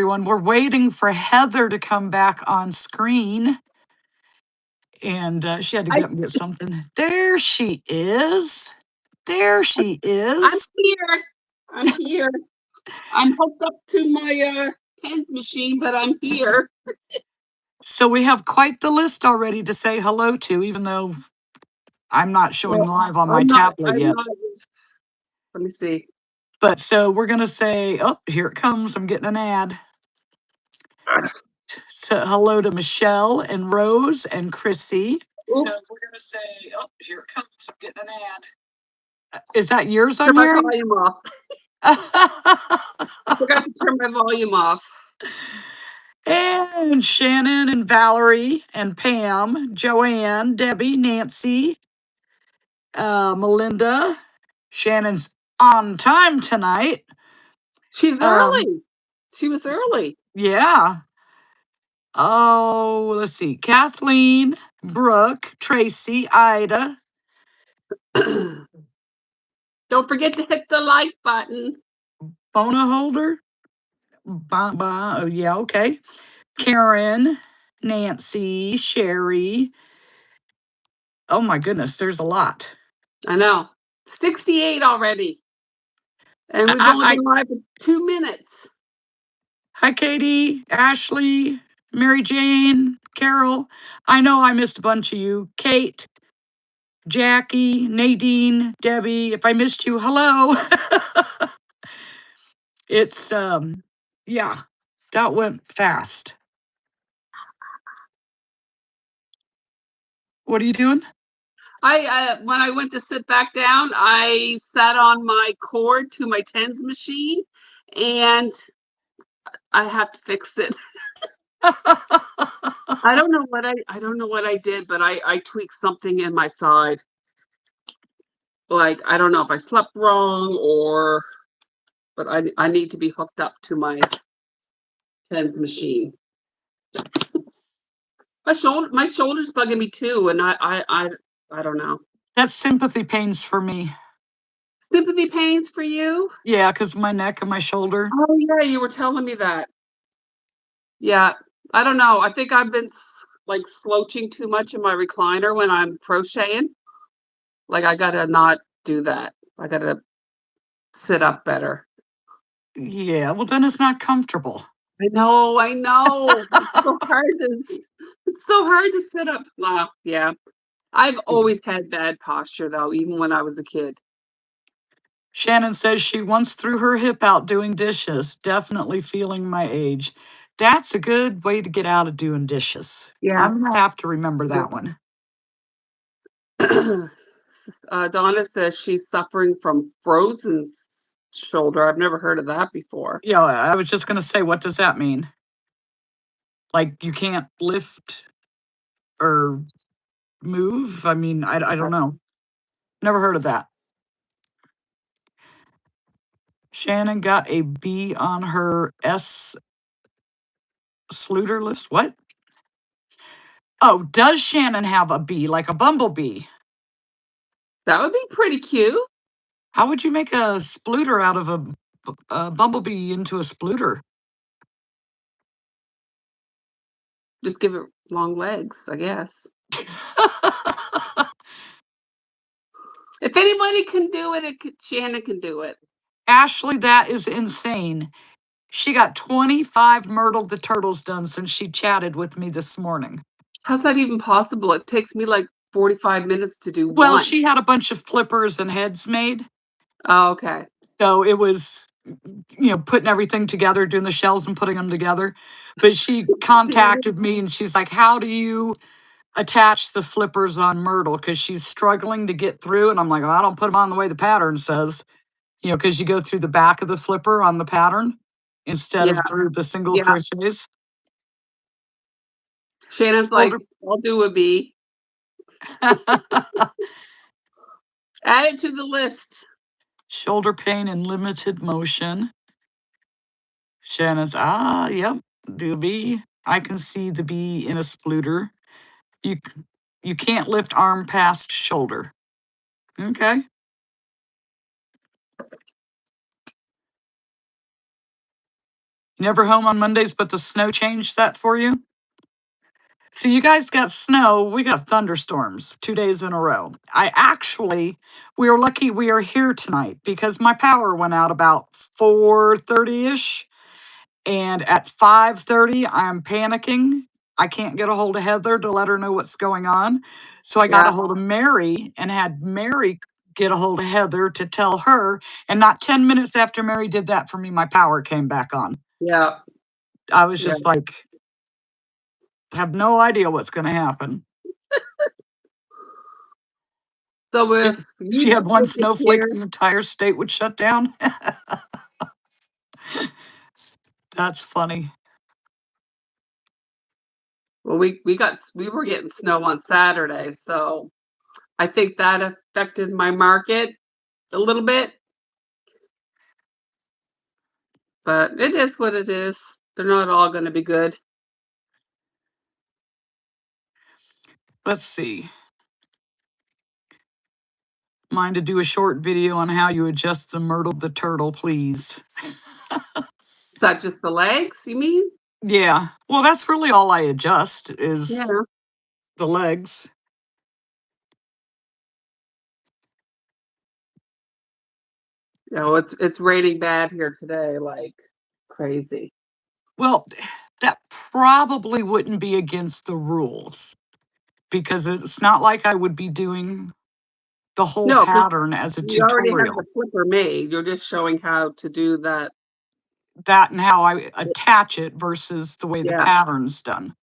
everyone. We're waiting for Heather to come back on screen. And she had to get up and get something. There she is. There she is. I'm here. I'm hooked up to my pens machine, but I'm here. So we have quite the list already to say hello to, even though I'm not showing live on my tablet yet. Let me see. But so we're going to say, oh, here it comes. I'm getting an ad. So hello to Michelle and Rose and Chrissy. Oops. So we're going to say, oh, here it comes. I'm getting an ad. Is that yours I'm Turn my hearing? volume off. I forgot to turn my volume off. And Shannon and Valerie and Pam, Joanne, Debbie, Nancy, Melinda. Shannon's on time tonight. She's early. She was early. Yeah. Oh, let's see. Kathleen, Brooke, Tracy, Ida. Don't forget to hit the like button. Bona holder. Oh, yeah, okay. Karen, Nancy, Sherry. Oh my goodness, there's a lot. I know. 68 already. And we've only been live for 2 minutes. Hi, Katie, Ashley, Mary Jane, Carol. I know I missed a bunch of you. Kate, Jackie, Nadine, Debbie. If I missed you, hello. It's, yeah, that went fast. What are you doing? When I went to sit back down, I sat on my cord to my tens machine, and I have to fix it. I don't know what I did, but I tweaked something in my side. Like, I don't know if I slept wrong but I need to be hooked up to my tens machine. My shoulder's bugging me too, and I don't know. That's sympathy pains for me. Sympathy pains for you? Yeah, because my neck and my shoulder. Oh yeah, you were telling me that. Yeah, I don't know. I think I've been like slouching too much in my recliner when I'm crocheting. Like, I gotta not do that. I gotta sit up better. Yeah, well then it's not comfortable. I know. It's so hard to sit up. Yeah. I've always had bad posture though, even when I was a kid. Shannon says she once threw her hip out doing dishes. Definitely feeling my age. That's a good way to get out of doing dishes. Yeah. I'm going to have to remember that one. Donna says she's suffering from frozen shoulder. I've never heard of that before. Yeah, I was just going to say, what does that mean? Like you can't lift or move? I mean, I don't know. Never heard of that. Shannon got a B on her S Sluter list. What? Oh, does Shannon have a bee, like a bumblebee? That would be pretty cute. How would you make a spluter out of a bumblebee into a spluter? Just give it long legs, I guess. If anybody can do it, Shannon can do it. Ashley, that is insane. She got 25 Myrtle the Turtles done since she chatted with me this morning. How's that even possible? It takes me like 45 minutes to do one. Well, she had a bunch of flippers and heads made. Oh, okay. So it was, putting everything together, doing the shells and putting them together. But she contacted me and she's like, how do you attach the flippers on Myrtle? Because she's struggling to get through. And I'm like, well, I don't put them on the way the pattern says, because you go through the back of the flipper on the pattern instead of through the single crochets. Shannon's like, I'll do a B. Add it to the list. Shoulder pain and limited motion. Shannon's, yep, do a B. I can see the B in a spluter. You can't lift arm past shoulder. Okay. You never home on Mondays, but the snow changed that for you? See, you guys got snow. We got thunderstorms 2 days in a row. We are lucky we are here tonight because my power went out about 4:30ish. And at 5:30, I'm panicking. I can't get a hold of Heather to let her know what's going on. So I got a Yeah, hold of Mary and had Mary get a hold of Heather to tell her. And not 10 minutes after Mary did that for me, my power came back on. yeah, I was yeah. just like, have no idea what's going to happen. So If if she you had one didn't snowflake, hear, the entire state would shut down. That's funny. well, we were getting snow on Saturday, so I think that affected my market a little bit. But it is what it is. They're not all going to be good. Let's see. Mind to do a short video on how you adjust the Myrtle the turtle, please. Is that just the legs, you mean? Yeah. Well, that's really all I adjust is Yeah. the legs. No, it's raining bad here today, like crazy. Well, that probably wouldn't be against the rules because it's not like I would be doing the whole No, because pattern as a you already have the tutorial. flipper made. You're just showing how to do that. That and how I attach it versus the way the Yeah. pattern's done.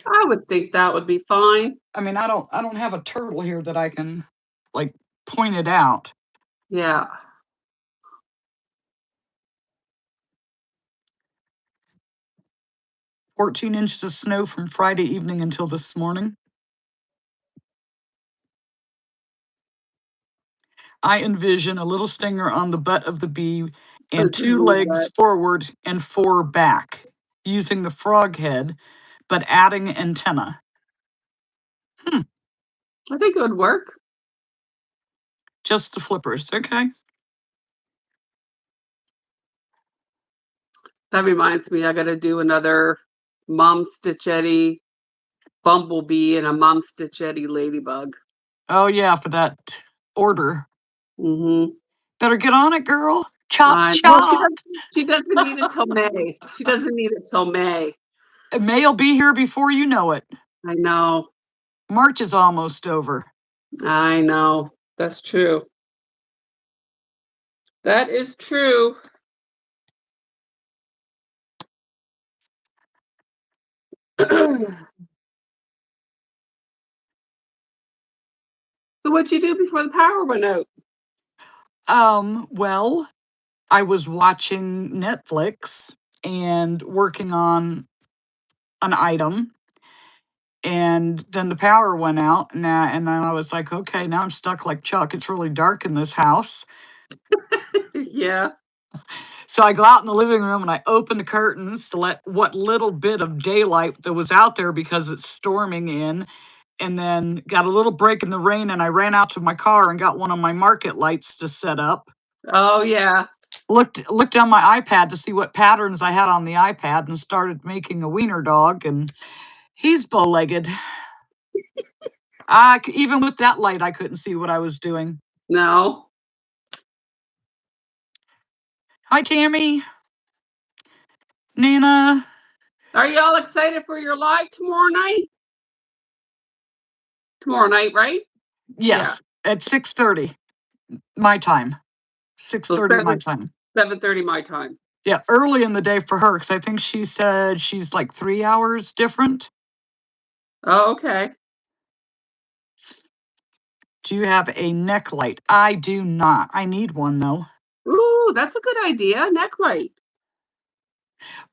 I would think that would be fine. I mean, I don't have a turtle here that I can like point it out. Yeah. 14 inches of snow from Friday evening until this morning. I envision a little stinger on the butt of the bee and This is 2 really legs good. forward and 4 back, using the frog head, but adding antenna. I think it would work. Just the flippers, okay? That reminds me, I got to do another Mom Stitchetti bumblebee and a Mom Stitchetti ladybug. Oh yeah, for that order. Mm-hmm. Better get on it, girl. Chop, Well, chop. she doesn't need it till May. She doesn't need it till May. May will be here before you know it. I know. March is almost over. I know. That's true. That is true. So what'd you do before the power went out? Well, I was watching Netflix and working on an item, and then the power went out, and then I was like, okay, now I'm stuck like Chuck. It's really dark in this house. Yeah. So I go out in the living room and I open the curtains to let what little bit of daylight that was out there because it's storming in, and then got a little break in the rain, and I ran out to my car and got one of my market lights to set up. Oh yeah. Looked on my iPad to see what patterns I had on the iPad and started making a wiener dog, and he's bow-legged. Even with that light, I couldn't see what I was doing. No. Hi, Tammy. Nana. Are you all excited for your live tomorrow night? Tomorrow night, right? Yeah. Yes, at 6:30 my time. So 6:30 my time. 7:30 my time. Yeah, early in the day for her because I think she said she's like 3 hours different. Oh, okay. Do you have a neck light? I do not. I need one though. Ooh, that's a good idea. Neck light.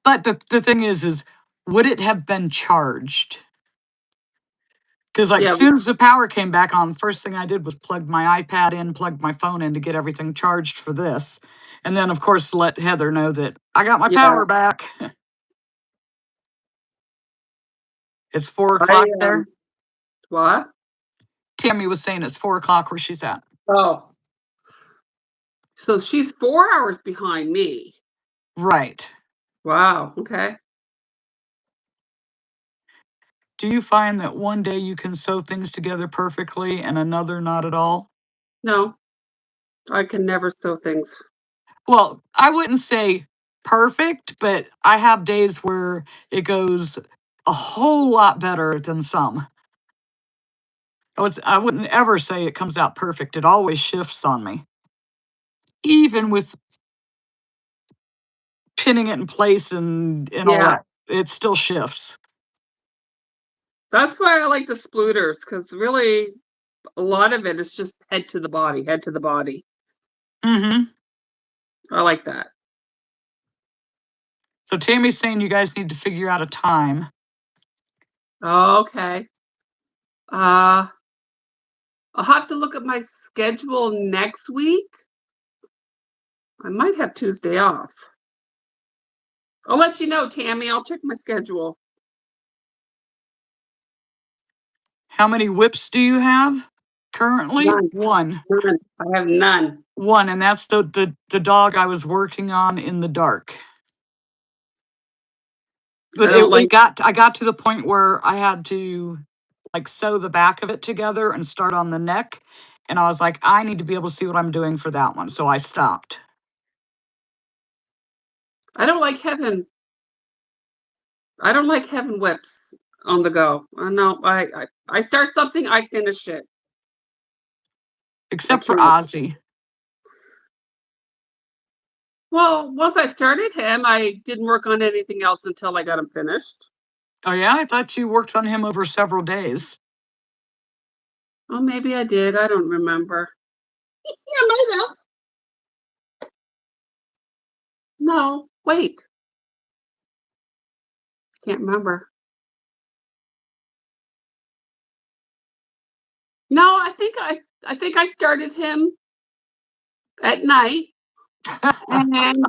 But the thing is would it have been charged? Because like Yeah. soon as the power came back on, first thing I did was plug my iPad in, plug my phone in to get everything charged for this. And then of course let Heather know that I got my Yeah. power back. It's 4 o'clock I there. what? Tammy was saying it's 4 o'clock where she's at. Oh. So she's 4 hours behind me. Right. Wow, okay. Do you find that one day you can sew things together perfectly and another not at all? No, I can never sew things. Well, I wouldn't say perfect, but I have days where it goes a whole lot better than some. I wouldn't ever say it comes out perfect. It always shifts on me. Even with pinning it in place and all Yeah, that, it still shifts. that's why I like the spluters because really a lot of it is just head to the body, head to the body. Mhm. I like that. So Tammy's saying you guys need to figure out a time. Okay. Uh, I'll have to look at my schedule next week. I might have Tuesday off. I'll let you know, Tammy. I'll check my schedule. How many whips do you have currently? None, One. none. I have none. One, and that's the dog I was working on in the dark. I But don't like. I got to the point where I had to like sew the back of it together and start on the neck. And I was like, I need to be able to see what I'm doing for that one. So I stopped. I don't like having. I don't like having whips on the go. No, I start something, I finish it. I Except for can't. Ozzy. Well, once I started him, I didn't work on anything else until I got him finished. Oh yeah, I thought you worked on him over several days. Oh, maybe I did. I don't remember. Yeah, I might have. No, wait. Can't remember. No, I think I started him at night, and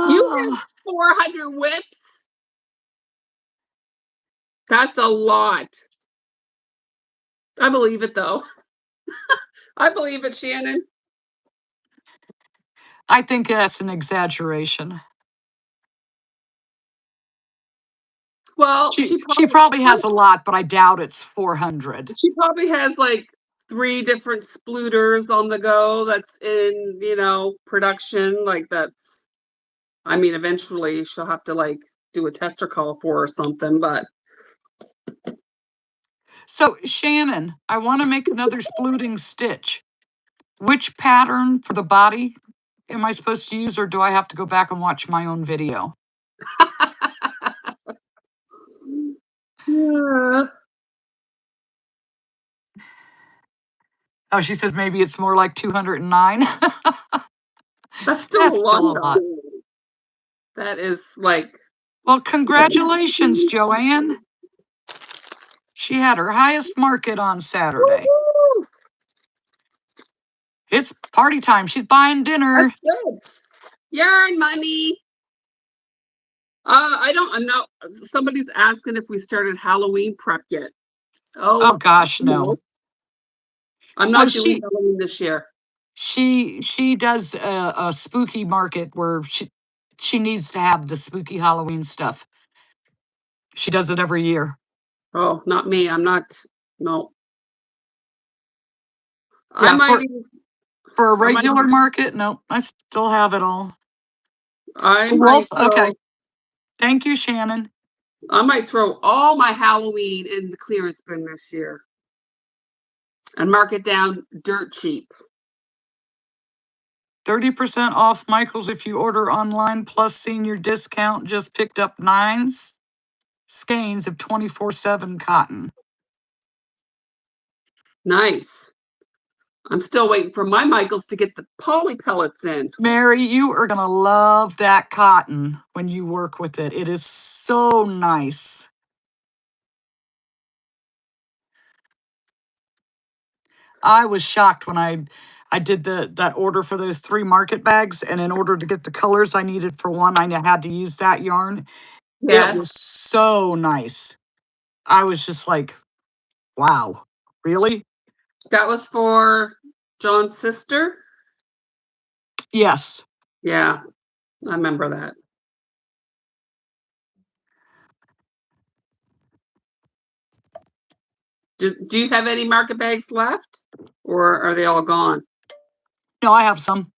you have Oh, 400 whips. That's a lot. I believe it though. I believe it, Shannon. I think that's an exaggeration. Well, She probably has a lot, but I doubt it's 400. she probably has like 3 different spluters on the go that's in, production. Like that's I mean, eventually she'll have to like do a tester call for or something, but So Shannon, I want to make another spluting stitch. Which pattern for the body am I supposed to use, or do I have to go back and watch my own video? yeah, Oh, she says maybe it's more like 209. that's still a That's lot still a lot. though. That is like Well, congratulations, Joanne. She had her highest market on Saturday. woo-hoo! It's party time. She's buying dinner. That's good. Yarn money. I don't know. Somebody's asking if we started Halloween prep yet. Oh Oh, gosh, no. no. I'm Well, not doing Halloween this year. she does a spooky market where she needs to have the spooky Halloween stuff. She does it every year. Oh, not me. I'm not. No. I Yeah, might even. for a I might. regular market, no, I still have it all. I The might wolf, okay. throw. Thank you, Shannon. I might throw all my Halloween in the clearance bin this year and mark it down dirt cheap. 30% off Michael's if you order online plus senior discount. Just picked up 9 skeins of 24/7 cotton. Nice. I'm still waiting for my Michaels to get the poly pellets in. Mary, you are going to love that cotton when you work with it. It is so nice. I was shocked when I did that order for those 3 market bags, and in order to get the colors I needed for one, I had to use that yarn. It was Yes, so nice. I was just like, wow, really? that was for John's sister. Yes. Yeah, I remember that. Do you have any market bags left, or are they all gone? No, I have some.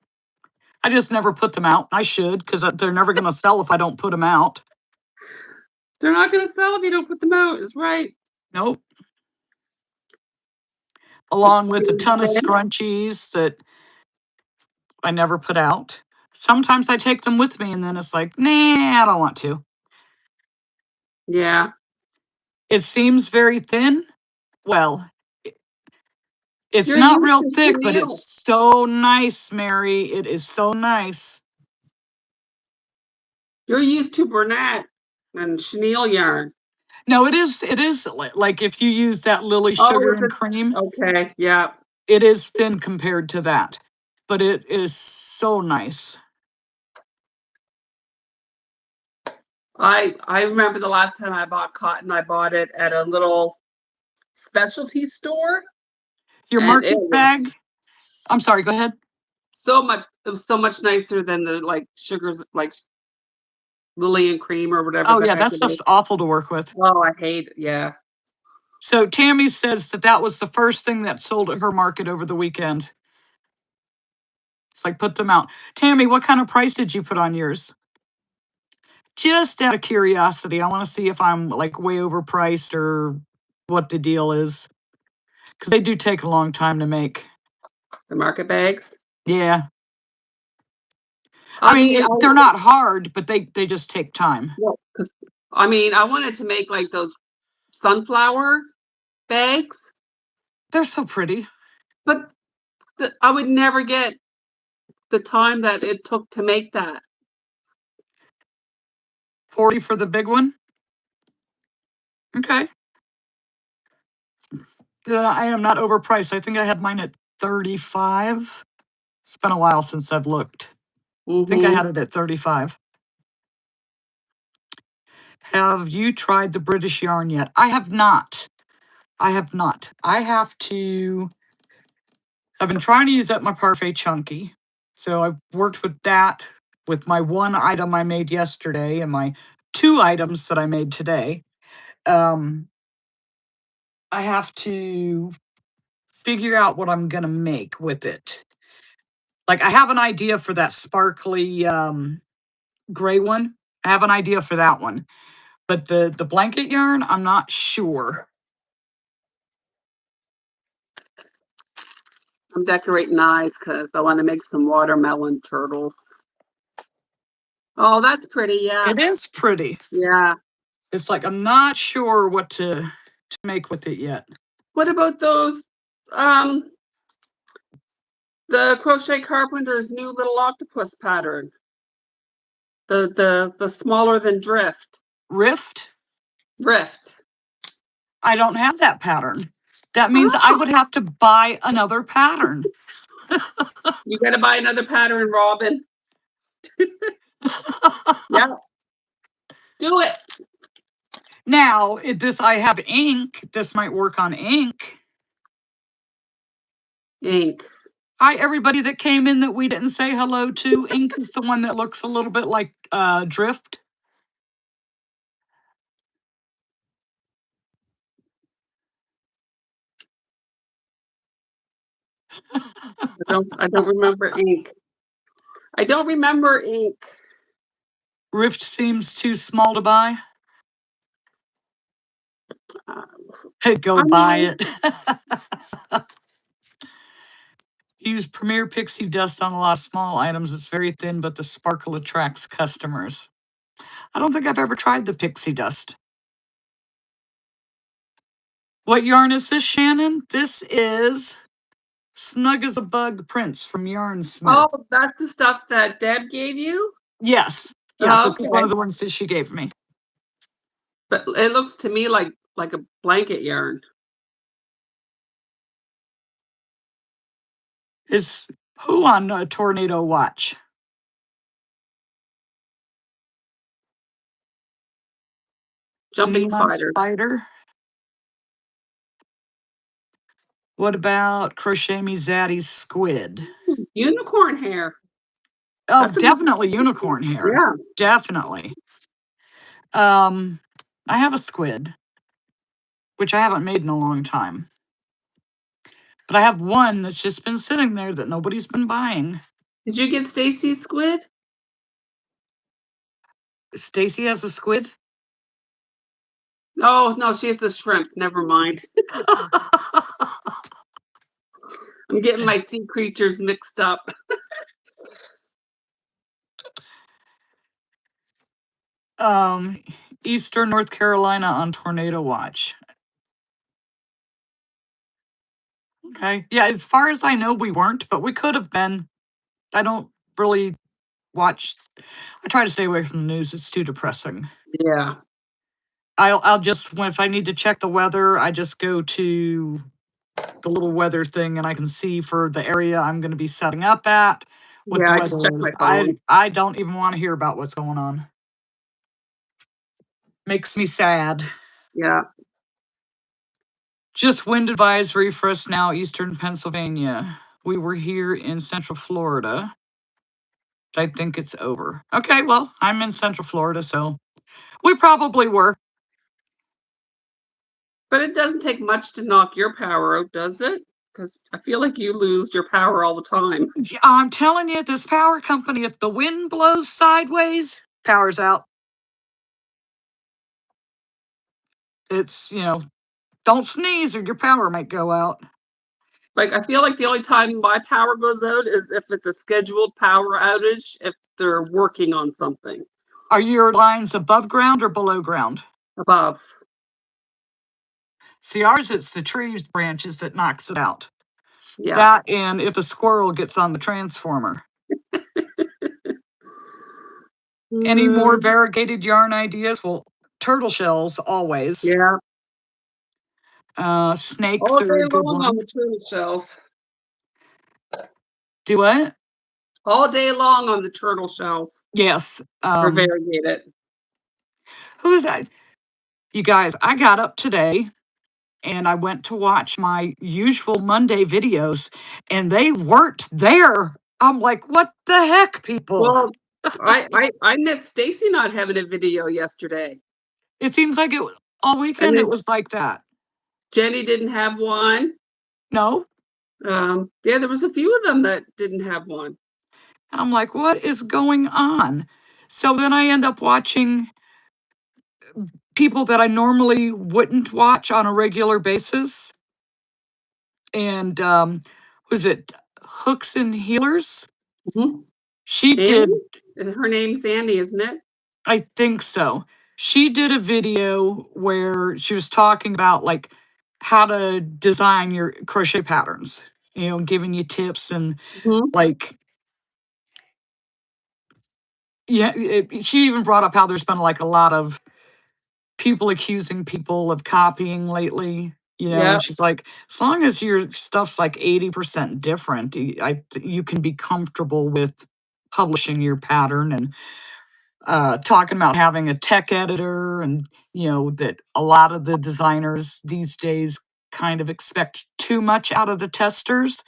I just never put them out. I should, because they're never going to sell if I don't put them out. They're not gonna sell if you don't put them out, is right. Nope. It's Along with a too ton of thin. scrunchies that I never put out. Sometimes I take them with me and then it's like, nah, I don't want to. Yeah. It seems very thin. Well, it's You're not used real to thick, but it's chenille. so nice, Mary. It is so nice. You're used to Bernat and chenille yarn. No, it is like if you use that Lily Oh, sugar is and cream, it okay, yeah. it is thin compared to that, but it is so nice. I remember the last time I bought cotton, I bought it at a little specialty store, Your and it market was bag, I'm sorry, go ahead. it was so much nicer than the, like, sugars, like, Lily and Cream or whatever Oh the yeah, heck that it stuff's is. awful to work with. Oh, I hate it, yeah. So Tammy says that that was the first thing that sold at her market over the weekend. It's like, put them out. Tammy, what kind of price did you put on yours? Just out of curiosity, I want to see if I'm like way overpriced or what the deal is. Because they do take a long time to make. The market bags. Yeah. I I mean, mean, they're not hard, but they just take time. well, 'cause I mean, I wanted to make, like, those sunflower bags, They're so pretty. but I would never get the time that it took to make that. 40 for the big one. Okay. I am not overpriced. I think I had mine at 35. It's been a while since I've looked. I think I Mhm. had it at 35. Have you tried the British yarn yet? I have not. I have not. I've been trying to use up my Parfait Chunky. So I've worked with that with my one item I made yesterday and my two items that I made today. Um, I have to figure out what I'm going to make with it. Like, I have an idea for that sparkly gray one. I have an idea for that one. But the blanket yarn, I'm not sure. I'm decorating eyes because I want to make some watermelon turtles. Oh, that's pretty. Yeah. It is pretty. Yeah. It's like I'm not sure what to make with it yet. What about those, um, the Crochet Carpenter's new little octopus pattern? The smaller than drift. Rift, Rift. I don't have that pattern. That means I Oh, would have to buy another pattern. you gotta buy another pattern, Robin. Yeah, do it. Now, this I have ink. This might work on ink. Ink. Hi, everybody that came in that we didn't say hello to. Ink is the one that looks a little bit like drift. I don't remember ink. I don't remember ink. Rift seems too small to buy. Uh, Go I buy mean, it. Use Premier Pixie Dust on a lot of small items. It's very thin, but the sparkle attracts customers. I don't think I've ever tried the Pixie Dust. What yarn is this, Shannon? This is Snug as a Bug Prince from Yarnsmith. oh, that's the stuff that Deb gave you? Yes. Yeah, Oh, this is one okay. of the ones that she gave me. But it looks to me like a blanket yarn. Is who on Tornado Watch? Jumping Neon spiders. Spider. What about Crochet Me Zaddy's Squid? Unicorn hair. Oh, That's a definitely unicorn hair. yeah. Definitely. I have a squid, which I haven't made in a long time. But I have one that's just been sitting there that nobody's been buying. Did you get Stacy's squid? Stacy has a squid. Oh no, she has the shrimp. Never mind. I'm getting my sea creatures mixed up. Eastern North Carolina on tornado watch. Okay. Yeah, as far as I know, we weren't, but we could have been. I don't really watch. I try to stay away from the news. It's too depressing. Yeah. I'll just if I need to check the weather, I just go to the little weather thing and I can see for the area I'm going to be setting up at what Yeah, the I just checked weather my is. phone. I don't even want to hear about what's going on. Makes me sad. Yeah. Just wind advisory for us now, Eastern Pennsylvania. We were here in Central Florida. I think it's over. Okay, well, I'm in Central Florida, so we probably were. But it doesn't take much to knock your power out, does it? Because I feel like you lose your power all the time. Yeah, I'm telling you, this power company, if the wind blows sideways, power's out. It's, don't sneeze or your power might go out. Like I feel like the only time my power goes out is if it's a scheduled power outage, if they're working on something Are your lines above ground or below ground? above. See, ours, it's the tree branches that knocks it out. Yeah. That and if the squirrel gets on the transformer. Any more Mm, variegated yarn ideas? Well, turtle shells always. yeah. Snakes All are day a good long on one. the turtle shells. Do what? All day long on the turtle shells Yes. for variegated. Who's that? You guys, I got up today and I went to watch my usual Monday videos and they weren't there. I'm like, what the heck, people? Well, I missed Stacy not having a video yesterday. It seems like all And weekend it then was like that. Jenny didn't have one. No? Yeah, there was a few of them that didn't have one. I'm like, what is going on? So then I end up watching people that I normally wouldn't watch on a regular basis. And was it Hooks and Healers? Mhm. She did, Annie? Her name's Annie, isn't it? I think so. She did a video where she was talking about like how to design your crochet patterns, giving you tips and Mhm. like, yeah, she even brought up how there's been like a lot of people accusing people of copying lately, Yeah. and she's like, as long as your stuff's like 80% different, you can be comfortable with publishing your pattern and talking about having a tech editor and, that a lot of the designers these days kind of expect too much out of the testers.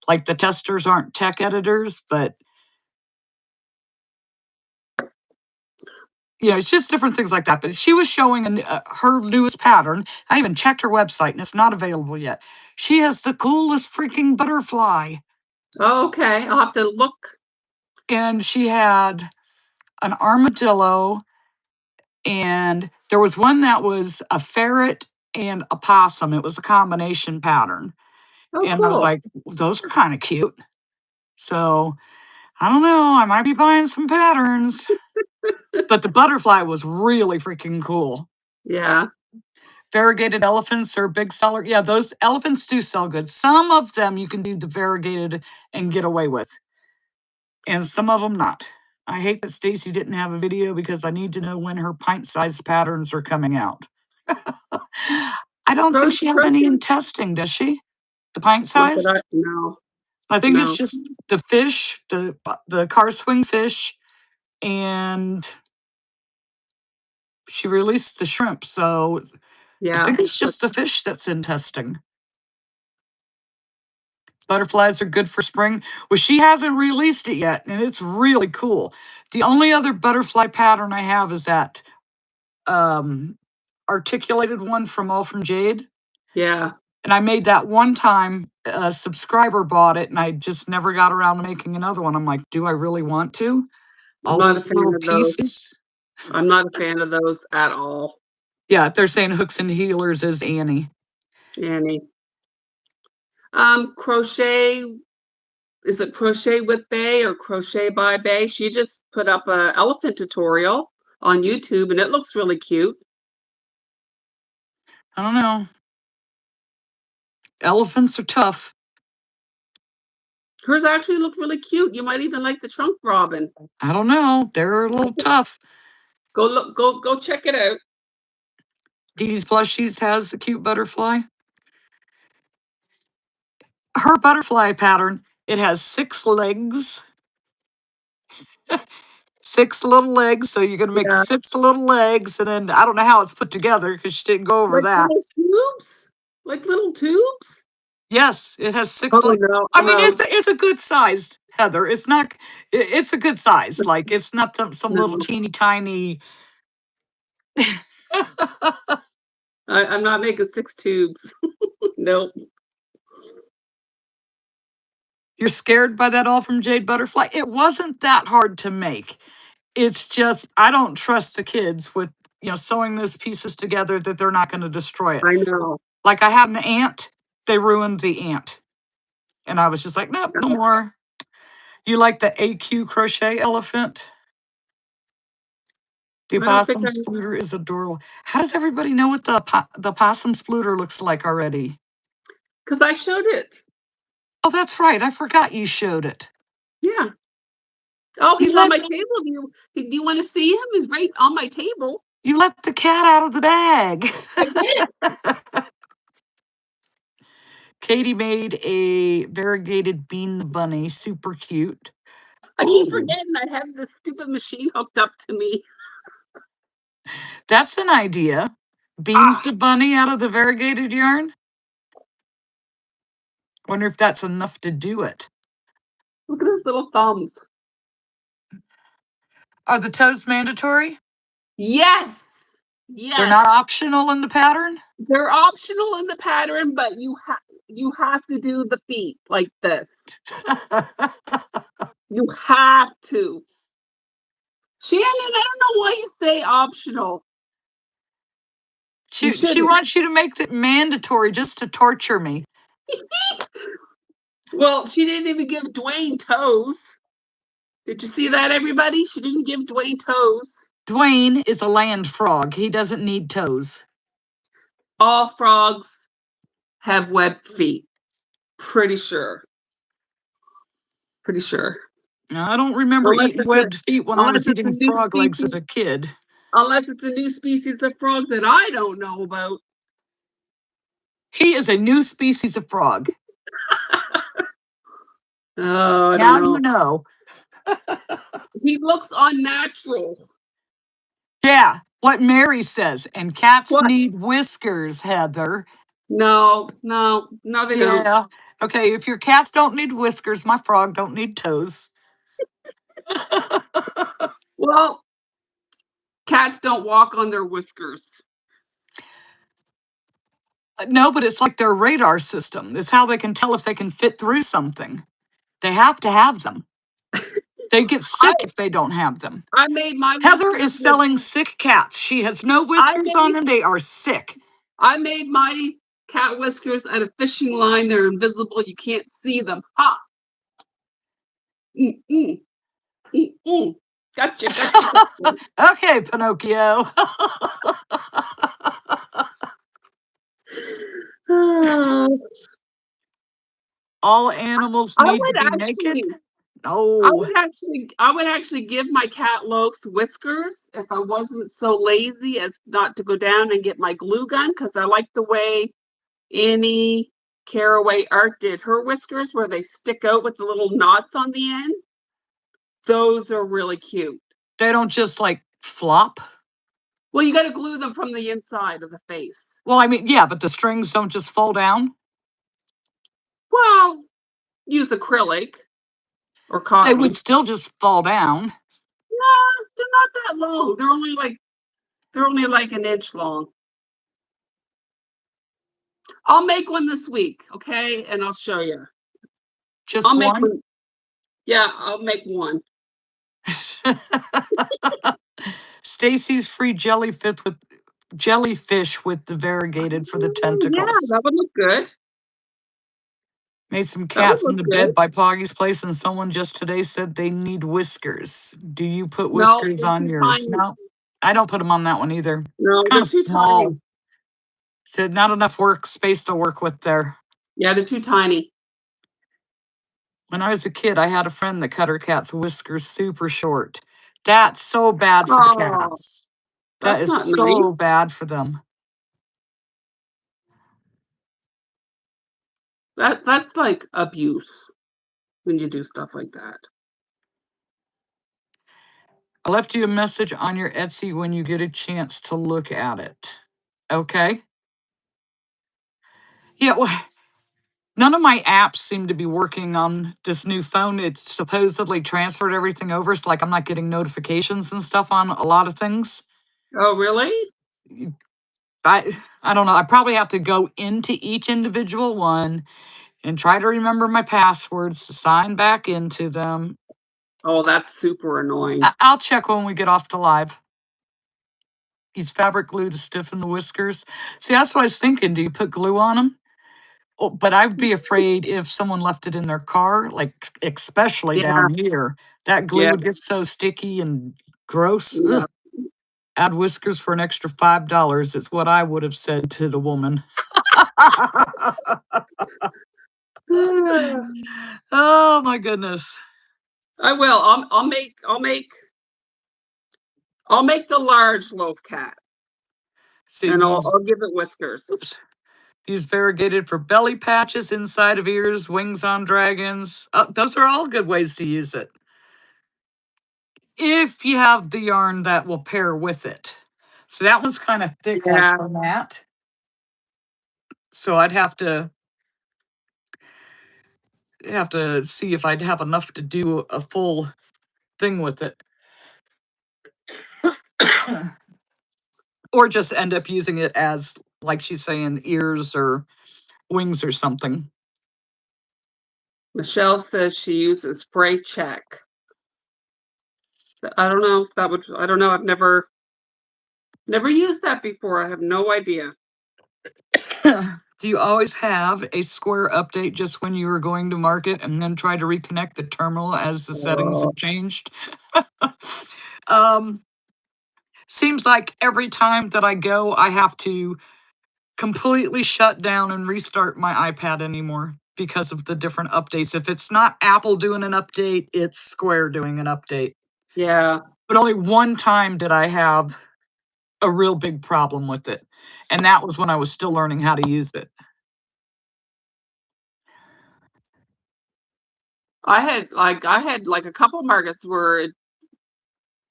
Like the testers aren't tech editors, but it's just different things like that. But she was showing her newest pattern. I even checked her website and it's not available yet. She has the coolest freaking butterfly. Oh, okay. I'll have to look. And she had an armadillo, and there was one that was a ferret and a possum. It was a combination pattern. Oh, And I was cool. like, those are kind of cute. So I don't know. I might be buying some patterns. But the butterfly was really freaking cool. Yeah. Variegated elephants are a big seller. Yeah, those elephants do sell good. Some of them you can do the variegated and get away with, and some of them not. I hate that Stacy didn't have a video because I need to know when her pint-sized patterns are coming out. I don't think she has any in Crochet? testing, does she? The Not that I pint-sized? no, I think it's no. just the fish, the car swing fish, and she released the shrimp. So I Yeah. think it's just the fish that's in testing. Butterflies are good for spring. Well, she hasn't released it yet, and it's really cool. The only other butterfly pattern I have is that um, articulated one from All from Jade. Yeah, And I made that one time. A subscriber bought it, and I just never got around to making another one. I'm like, do I really want to? I'm All not a those fan little of those. pieces. I'm not a fan of those at all, Yeah, they're saying Hooks and Healers is Annie. Annie. Crochet, is it Crochet with Bay or Crochet by Bay? She just put up a elephant tutorial on YouTube and it looks really cute. I don't know. Elephants are tough. Hers actually looked really cute. You might even like the trunk robin. I don't know. They're a little tough. Go look, go check it out. Dee Dee's Plushies has a cute butterfly. Her butterfly pattern, it has 6 legs. 6 little legs. So you're going to make Yeah, 6 little legs. And then I don't know how it's put together because she didn't go over like that. little tubes, like little tubes. Yes, it has 6 Oh legs. no, I mean, no, it's a good sized, Heather. It's not, it's a good size. Like, it's not some little no. teeny tiny. I'm not making 6 tubes. Nope. You're scared by that All from Jade butterfly? It wasn't that hard to make. It's just, I don't trust the kids with, sewing those pieces together that they're not going to destroy it. I know. Like I had an ant, they ruined the ant. And I was just like, nope, no more. You like the AQ crochet elephant? The I don't think opossum splooter is adorable. How does everybody know what the possum splooter looks like already? because I showed it. Oh, that's right. I forgot you showed it. Yeah. Oh, You he's on let my table. Do you want to see him? He's right on my table. you let the cat out of the bag. I did. Katie made a variegated bean the bunny, super cute. I keep Ooh, forgetting I have this stupid machine hooked up to me. that's an idea. Beans Ah, the bunny out of the variegated yarn. Wonder if that's enough to do it. look at his little thumbs. Are the toes mandatory? Yes. They're Yes. not optional in the pattern? They're optional in the pattern, but you have to do the feet like this. You have to. Shannon, I don't know why you say optional. You She shouldn't. wants you to make it mandatory just to torture me. Well, she didn't even give Dwayne toes. Did you see that, everybody? She didn't give Dwayne toes. Dwayne is a land frog. He doesn't need toes. All frogs have webbed feet. Pretty sure. Pretty sure. Now, I don't remember Unless eating it's a, webbed feet when I unless was it's a eating new frog legs species. as a kid. Unless it's a new species of frog that I don't know about. He is a new species of frog. Oh, I don't Now you know. know. He looks unnatural. Yeah, what Mary says. And cats What? need whiskers, Heather. No, no, no, they don't. Yeah. Okay, if your cats don't need whiskers, my frog don't need toes. Well, cats don't walk on their whiskers. No, but it's like their radar system. It's how they can tell if they can fit through something. They have to have them. They get I sick if they don't have them. I made my Heather whiskers is with selling sick cats. She has no I whiskers on made them. They are sick. I made my cat whiskers out of fishing line. They're invisible. You can't see them. Ha! Mm-mm. Mm-mm. Gotcha, gotcha, gotcha. Okay, Pinocchio. Oh, All animals I need to would be naked. actually, No. I would actually give my cat Lokes whiskers if I wasn't so lazy as not to go down and get my glue gun because I like the way Annie Caraway Art did her whiskers where they stick out with the little knots on the end. Those are really cute. They don't just like flop. Well, you got to glue them from the inside of the face. Well, I mean, yeah, but the strings don't just fall down. Well, use acrylic or They cotton. would still just fall down. No, they're not that long. They're only like an inch long. I'll make one this week, okay? And I'll show you. Just I'll make one? one. Yeah, I'll make one. Stacy's free jellyfish with the variegated for the Yeah, tentacles. that would look good. Made some That would cats in look the good. bed by Poggy's place, and someone just today said they need whiskers. Do you put No, whiskers they're on too yours? tiny. No, I don't put them on that one either. It's No, kind they're of too tiny. small. Said not enough work space to work with there. Yeah, they're too tiny. When I was a kid, I had a friend that cut her cat's whiskers super short. That's so bad for the Oh, cats. That that's is not nice. so bad for them. That's like abuse when you do stuff like that. I left you a message on your Etsy when you get a chance to look at it. Okay. Yeah, well, none of my apps seem to be working on this new phone. It's supposedly transferred everything over. It's like I'm not getting notifications and stuff on a lot of things. Oh, really? I don't know. I probably have to go into each individual one and try to remember my passwords to sign back into them. Oh, that's super annoying. I'll check when we get off the live. Use fabric glue to stiffen the whiskers. See, that's what I was thinking. Do you put glue on them? Oh, but I'd be afraid if someone left it in their car, like especially Yeah, down here, that glue yeah, would get so sticky and gross. yeah. Ugh. Add whiskers for an extra $5 is what I would have said to the woman. Oh my goodness. I will. I'll make the large loaf cat, See, and use, I'll give it whiskers. oops, use variegated for belly patches, inside of ears, wings on dragons. Those are all good ways to use it. If you have the yarn that will pair with it. So that one's kind of thick like Yeah, the mat. So I'd have to see if I'd have enough to do a full thing with it. Or just end up using it as, like she's saying, ears or wings or something. Michelle says she uses spray check. I don't know if that would. I don't know. I've never used that before. I have no idea. Do you always have a square update just when you are going to market and then try to reconnect the terminal as the settings have changed? Seems like every time that I go, I have to completely shut down and restart my iPad anymore because of the different updates. If it's not Apple doing an update, it's Square doing an update. Yeah. But only one time did I have a real big problem with it. And that was when I was still learning how to use it. I had like a couple markets where it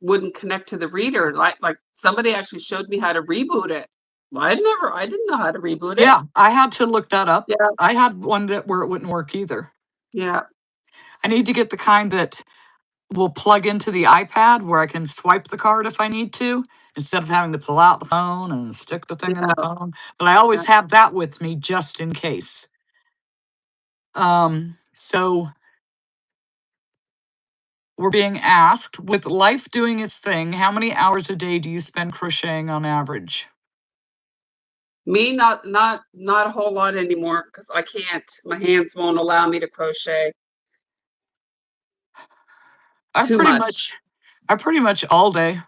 wouldn't connect to the reader. Like somebody actually showed me how to reboot it. I didn't know how to reboot it. Yeah, I had to look that up. Yeah. I had one where it wouldn't work either. Yeah. I need to get the kind that will plug into the iPad where I can swipe the card if I need to, instead of having to pull out the phone and stick the thing in the phone. But I always have that with me just in case. So we're being asked, with life doing its thing, how many hours a day do you spend crocheting on average? Me, not a whole lot anymore because I can't. My hands won't allow me to crochet. I Too much. pretty much all day.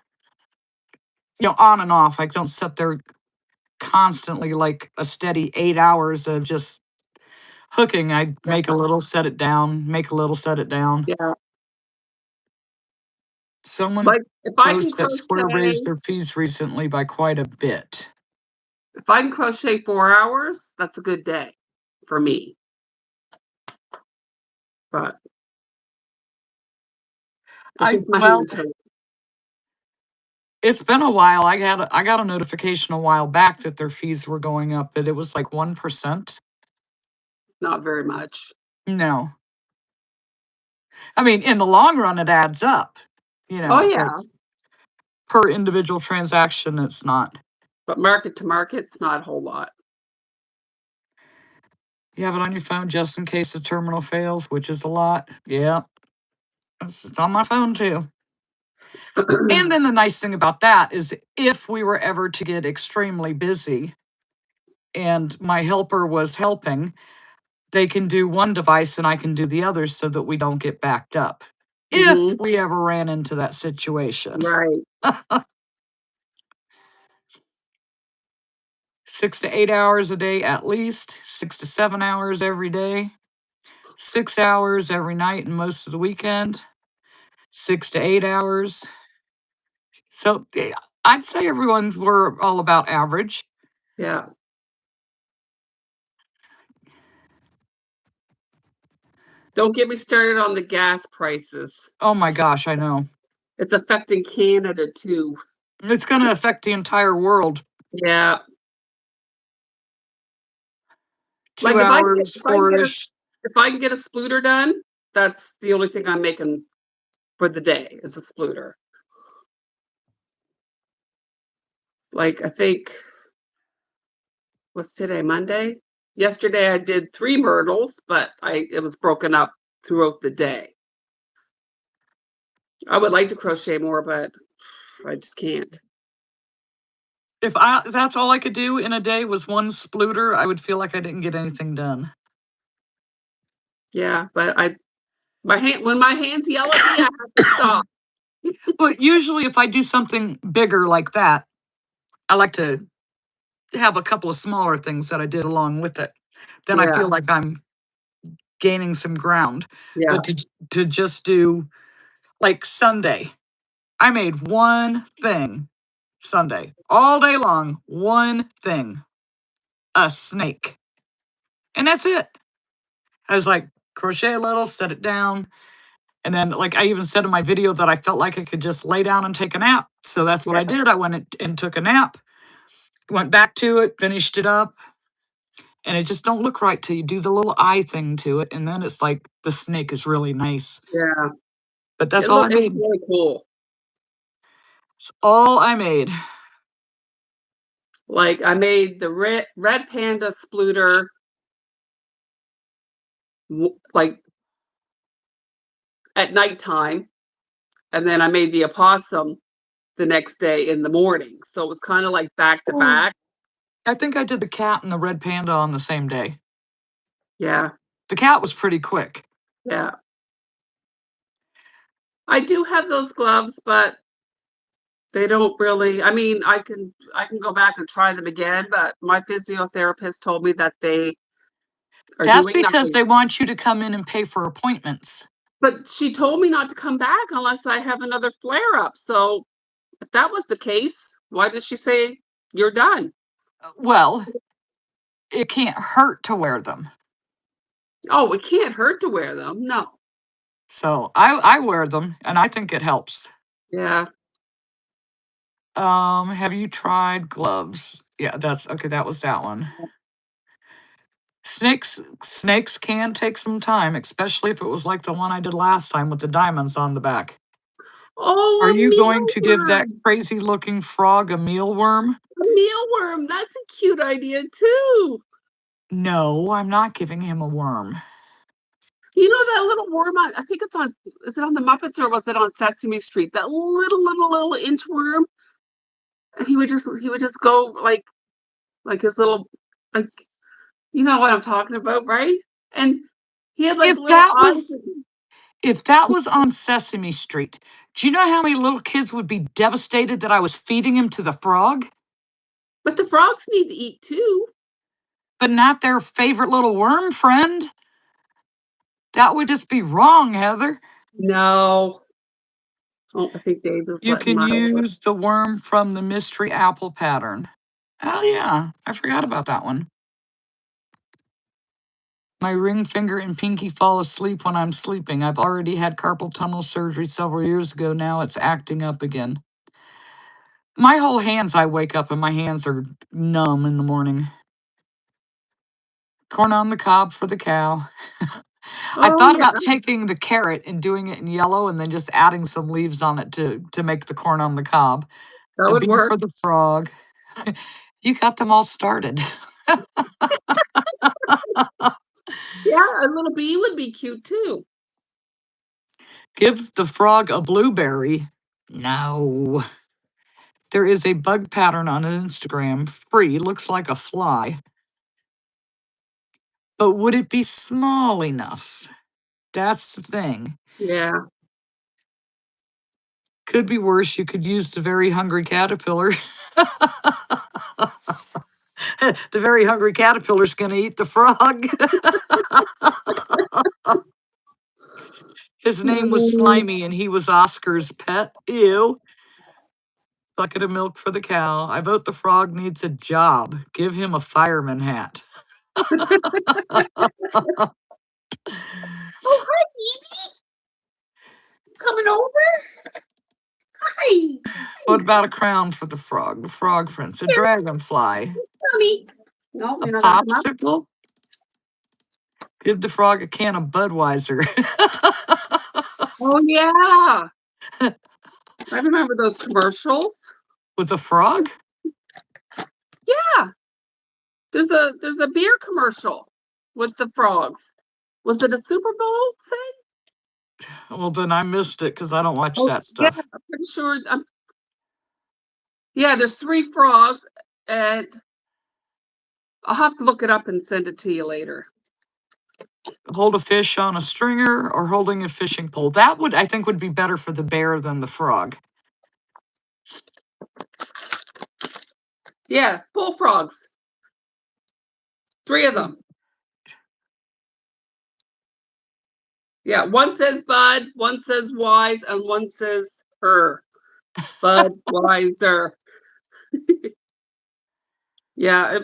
On and off. I don't sit there constantly like a steady 8 hours of just hooking. I make a little, set it down, make a little, set it down. Yeah. Someone Like if I can posts that Square crochet, raised their fees recently by quite a bit. if I can crochet 4 hours, that's a good day for me. But it's just my hands hurt. It's been a while. I got a notification a while back that their fees were going up, but it was like 1%. Not very much. No. I mean, in the long run, it adds up, Oh, but yeah. per individual transaction, it's not. But market to market, it's not a whole lot. You have it on your phone just in case the terminal fails, which is a lot. Yeah, it's on my phone too. And then the nice thing about that is if we were ever to get extremely busy and my helper was helping, they can do one device and I can do the other so that we don't get backed up. If Mhm. we ever ran into that situation. Right. 6 to 8 hours a day at least, 6 to 7 hours every day, 6 hours every night and most of the weekend, 6 to 8 hours. So yeah, I'd say we're all about average. Yeah. Don't get me started on the gas prices. Oh my gosh, I know. It's affecting Canada too. It's going to affect the entire world. Yeah. Two Like hours, four-ish. if I can get a splooter done, that's the only thing I'm making for the day is a splooter. Like I think what's today, Monday? Yesterday I did 3 myrtles, but it was broken up throughout the day. I would like to crochet more, but I just can't. If that's all I could do in a day was one splooter, I would feel like I didn't get anything done. Yeah, but when my hands yell at me, I have to stop. But usually if I do something bigger like that, I like to have a couple of smaller things that I did along with it. Then I Yeah, feel like I'm gaining some ground. yeah. But to just do like Sunday, I made one thing Sunday all day long, one thing, a snake, and that's it. I was like, crochet a little, set it down. And then, like, I even said in my video that I felt like I could just lay down and take a nap. So that's what I Yeah, did. I went and took a nap, went back to it, finished it up. And it just don't look right till you do the little eye thing to it. And then it's like the snake is really nice. yeah. But that's all I It's made. really cool. It's all I made. Like I made the red panda splooter like at nighttime, and then I made the opossum the next day in the morning. So it was kind of like back to Oh, back. I think I did the cat and the red panda on the same day. Yeah, The cat was pretty quick. yeah. I do have those gloves, but they don't really. I mean, I can go back and try them again, but my physiotherapist told me that they are That's doing because nothing. they want you to come in and pay for appointments. But she told me not to come back unless I have another flare up. So if that was the case, why did she say you're done? Well, it can't hurt to wear them. Oh, it can't hurt to wear them. No. So I wear them and I think it helps. Yeah. Have you tried gloves? Yeah, that's okay, that was that one. Snakes can take some time, especially if it was like the one I did last time with the diamonds on the back. Are Oh, you going to give that mealworm. crazy looking frog a mealworm? A mealworm. That's a cute idea too. No, I'm not giving him a worm. You know that little worm on, I think it's on, is it on the Muppets or was it on Sesame Street? That little inchworm. And he would just go like his little, like, you know what I'm talking about, right? And he had like If little that eyes. was if that was on Sesame Street, do you know how many little kids would be devastated that I was feeding him to the frog, But the frogs need to eat too. but not their favorite little worm friend? That would just be wrong, Heather. No. Oh, I think Dave's just You letting can my. use the worm from the mystery apple pattern. Oh yeah, I forgot about that one. My ring finger and pinky fall asleep when I'm sleeping. I've already had carpal tunnel surgery several years ago. Now it's acting up again. My whole hands, I wake up and my hands are numb in the morning. Corn on the cob for the cow. I Oh, thought yeah, about taking the carrot and doing it in yellow and then just adding some leaves on it to make the corn on the cob. that A would B work. for the frog. You got them all started. Yeah, a little bee would be cute too. Give the frog a blueberry. No. There is a bug pattern on Instagram, free, looks like a fly. But would it be small enough? That's the thing. Yeah. Could be worse. You could use the very hungry caterpillar. The very hungry caterpillar's going to eat the frog. His name was Mm. Slimy and he was Oscar's pet. Ew. Bucket of milk for the cow. I vote the frog needs a job. Give him a fireman hat. Oh, hi, Evie. Coming over? Hi. What about a crown for the frog? The frog prince. A dragonfly. Mommy. No, A you're not gonna come up. popsicle? Give the frog a can of Budweiser. Oh yeah. I remember those commercials. With a frog? Yeah. There's a beer commercial with the frogs. Was it a Super Bowl thing? Well, then I missed it because I don't watch Oh that yeah, stuff. I'm pretty sure. Yeah, there's three frogs, and I'll have to look it up and send it to you later. Hold a fish on a stringer or holding a fishing pole. That would, I think, would be better for the bear than the frog. Yeah, bullfrogs. Three of them. Yeah, one says Bud, one says Wise, and one says Her. Budweiser. Yeah,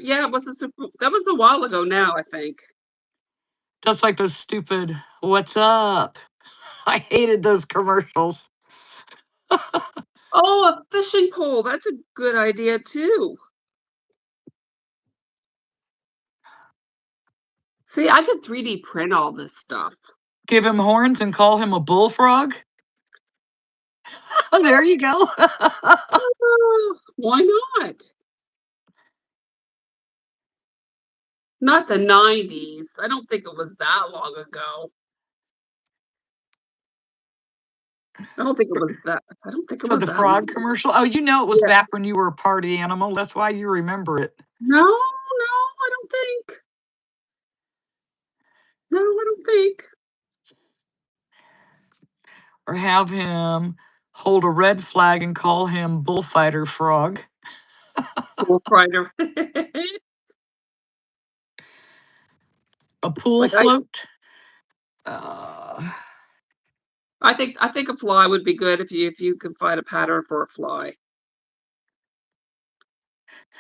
yeah, it was that was a while ago now, I think. That's like those stupid, what's up? I hated those commercials. Oh, a fishing pole. That's a good idea too. See, I could 3D print all this stuff. Give him horns and call him a bullfrog. Oh, there you go. Why not? Not the 90s. I don't think it was that long ago. I don't think it was that. I don't think it For was the that long frog ago. commercial. Oh, you know it was Yeah. back when you were a party animal. That's why you remember it. No, I don't think. No, I don't think. Or have him hold a red flag and call him bullfighter frog. Bullfighter. A pool Like float. Uh, I think a fly would be good if you can find a pattern for a fly.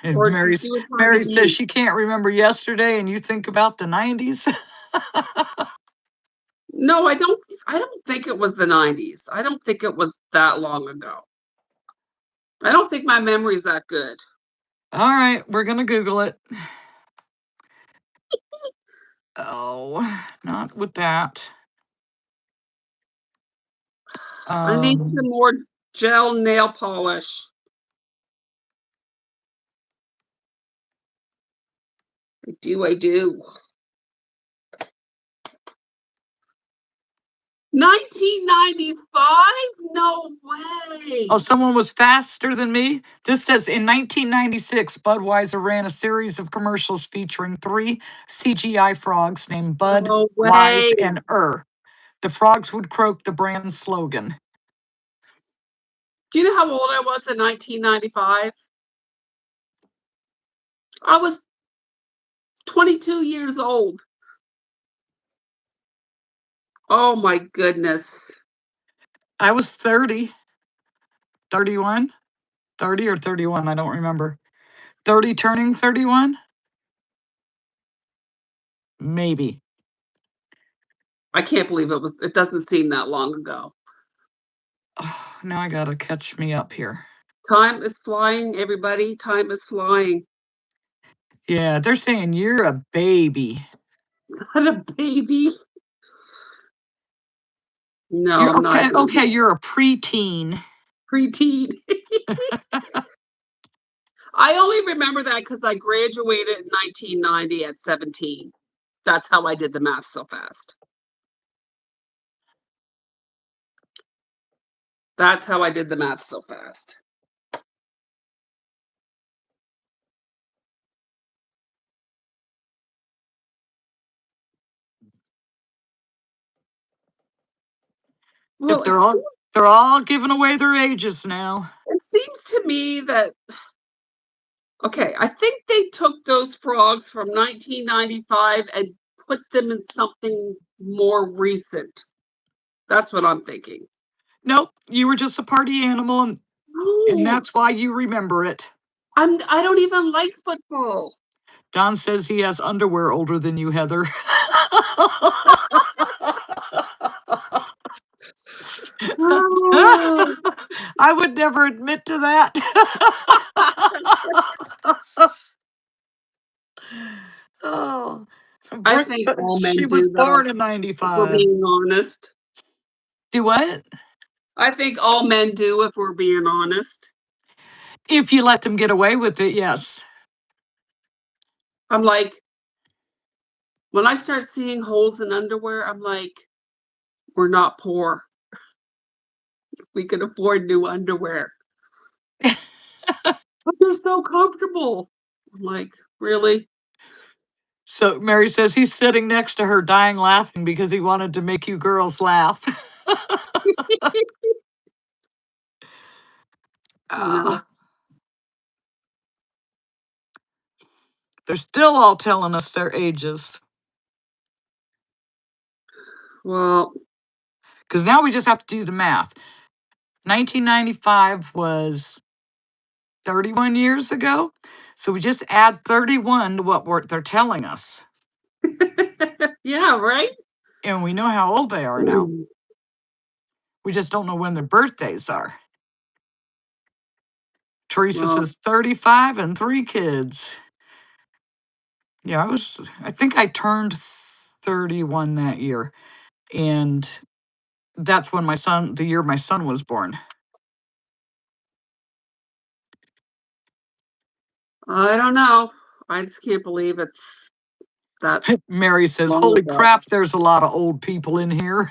and Or just do a tiny Mary says bee. she can't remember yesterday, and you think about the 90s. No, I don't think it was the 90s. I don't think it was that long ago. I don't think my memory's that good. All right, we're gonna Google it. Oh, not with that. I need some more gel nail polish. I do. 1995? No way. Oh, someone was faster than me. This says in 1996, Budweiser ran a series of commercials featuring 3 CGI frogs named Bud, No Wise, way. and The frogs would croak the brand slogan. Do you know how old I was in 1995? I was 22 years old. Oh my goodness. I was 30, 31, 30 or 31, I don't remember. 30 turning 31? Maybe. I can't believe it doesn't seem that long ago. Oh, now I gotta catch me up here. Time is flying, everybody. Time is flying. Yeah, they're saying you're a baby. Not a baby. No, You're I'm not okay. doing Okay, you're a preteen. preteen. I only remember that because I graduated in 1990 at 17. That's how I did the math so fast. That's how I did the math so fast. Yep, Well, they're all giving away their ages now. it seems to me that okay, I think they took those frogs from 1995 and put them in something more recent. That's what I'm thinking. Nope, you were just a party animal, and No, that's why you remember it. I don't even like football. Don says he has underwear older than you, Heather. Oh, I would never admit to that. Oh, I Brooke think said all she men was do though, born in if we're 95. being honest. Do what? I think all men do if we're being honest. If you let them get away with it, yes. I'm like, when I start seeing holes in underwear, I'm like, we're not poor. We can afford new underwear. But they're so comfortable. I'm like, really? So Mary says he's sitting next to her dying laughing because he wanted to make you girls laugh. No. Ah, they're still all telling us their ages. Well, Because now we just have to do the math. 1995 was 31 years ago. So we just add 31 to what they're telling us. yeah, right? And we know how old they are now. We just don't know when their birthdays are. Teresa Well, says 35 and 3 kids. Yeah, I think I turned 31 that year. And that's when the year my son was born. I don't know. I just can't believe it's that Mary says, long holy ago. crap, there's a lot of old people in here.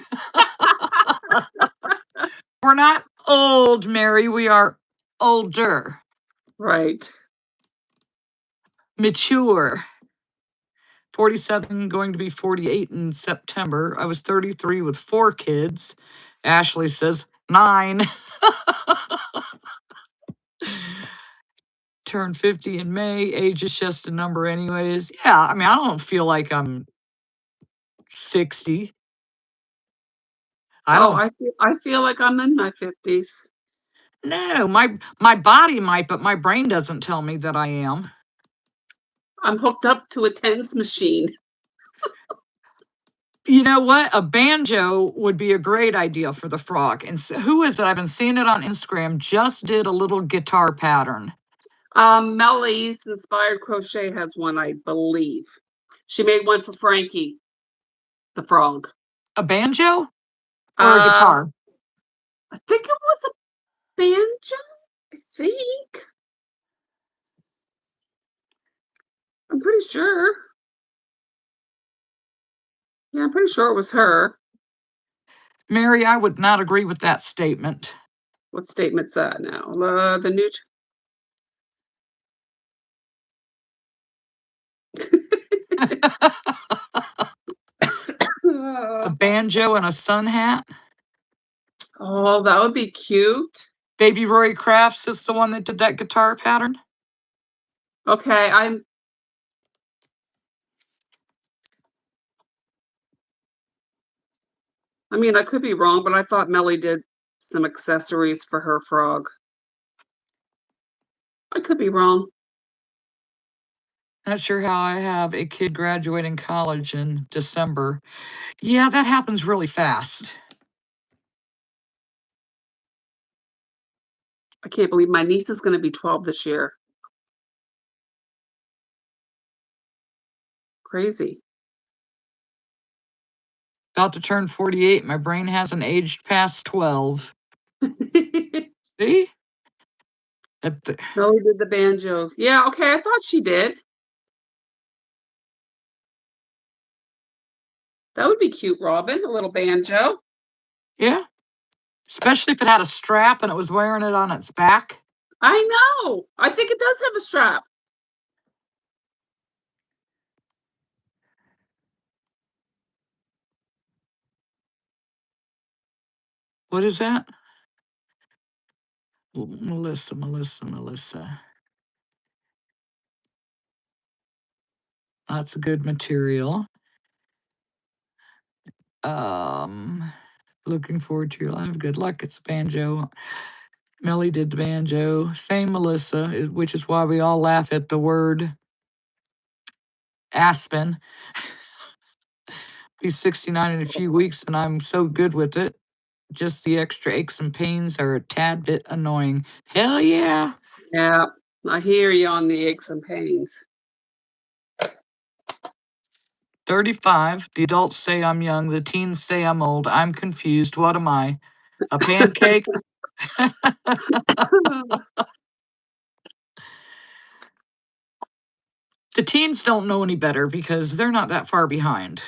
We're not old, Mary. We are older, Right. mature. 47, going to be 48 in September. I was 33 with 4 kids. Ashley says 9. Turned 50 in May. Age is just a number, anyways. Yeah, I mean, I don't feel like I'm 60. I Oh, don't. I feel like I'm in my 50s. No, my body might, but my brain doesn't tell me that I am. I'm hooked up to a tens machine. You know what? A banjo would be a great idea for the frog. And who is it? I've been seeing it on Instagram. Just did a little guitar pattern. Melly's Inspired Crochet has one, I believe. She made one for Frankie, the frog. A banjo or a Uh, guitar? I think it was a banjo. I think. I'm pretty sure. Yeah, I'm pretty sure it was her. Mary, I would not agree with that statement. What statement's that now? The new. A banjo and a sun hat. Oh, that would be cute. Baby Roy Crafts is the one that did that guitar pattern. Okay, I mean, I could be wrong, but I thought Melly did some accessories for her frog. I could be wrong. Not sure how I have a kid graduating college in December. Yeah, that happens really fast. I can't believe my niece is going to be 12 this year. Crazy. About to turn 48. My brain hasn't aged past 12. See? Melly did the banjo. Yeah, okay, I thought she did. That would be cute, Robin, a little banjo. Yeah. Especially if it had a strap and it was wearing it on its back. I know. I think it does have a strap. What is that? Melissa. That's a good material. Looking forward to your live. Good luck. It's a banjo. Melly did the banjo. Same Melissa, which is why we all laugh at the word aspen. He's 69 in a few weeks, and I'm so good with it. Just the extra aches and pains are a tad bit annoying. Hell yeah. Yeah, I hear you on the aches and pains. 35. The adults say I'm young. The teens say I'm old. I'm confused. What am I? A pancake? The teens don't know any better because they're not that far behind.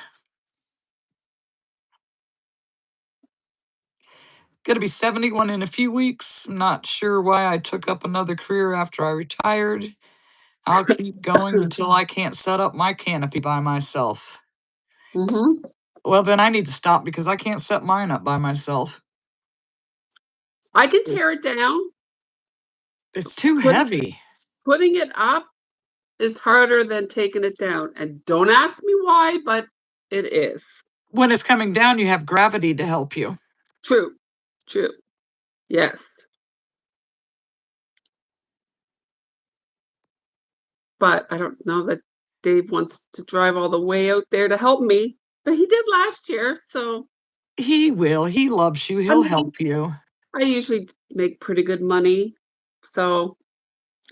Going to be 71 in a few weeks. I'm not sure why I took up another career after I retired. I'll keep going until I can't set up my canopy by myself. Mm-hmm. Well, then I need to stop because I can't set mine up by myself. I can tear it down. It's too heavy. Putting it up is harder than taking it down. And don't ask me why, but it is. When it's coming down, you have gravity to help you. True. Yes. But I don't know that Dave wants to drive all the way out there to help me. But he did last year, so He will. He loves you. I He'll mean, help you. I usually make pretty good money, so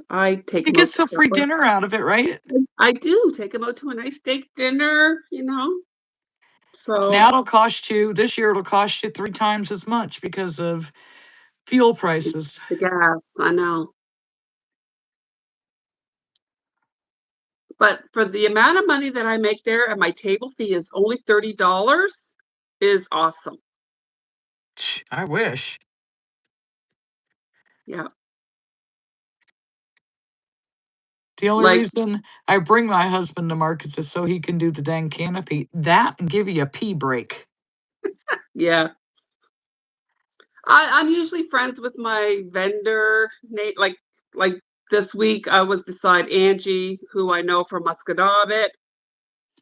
I take He him out gets to a free supper. dinner out of it, right? I do take him out to a nice steak dinner, So Now this year it'll cost you 3 times as much because of fuel prices. the gas, I know. But for the amount of money that I make there and my table fee is only $30 is awesome. I wish. Yeah. The only Like, reason I bring my husband to markets is so he can do the dang canopy. That and give you a pee break. yeah. I'm usually friends with my vendor, Nate. Like this week, I was beside Angie, who I know from Muscatawbit,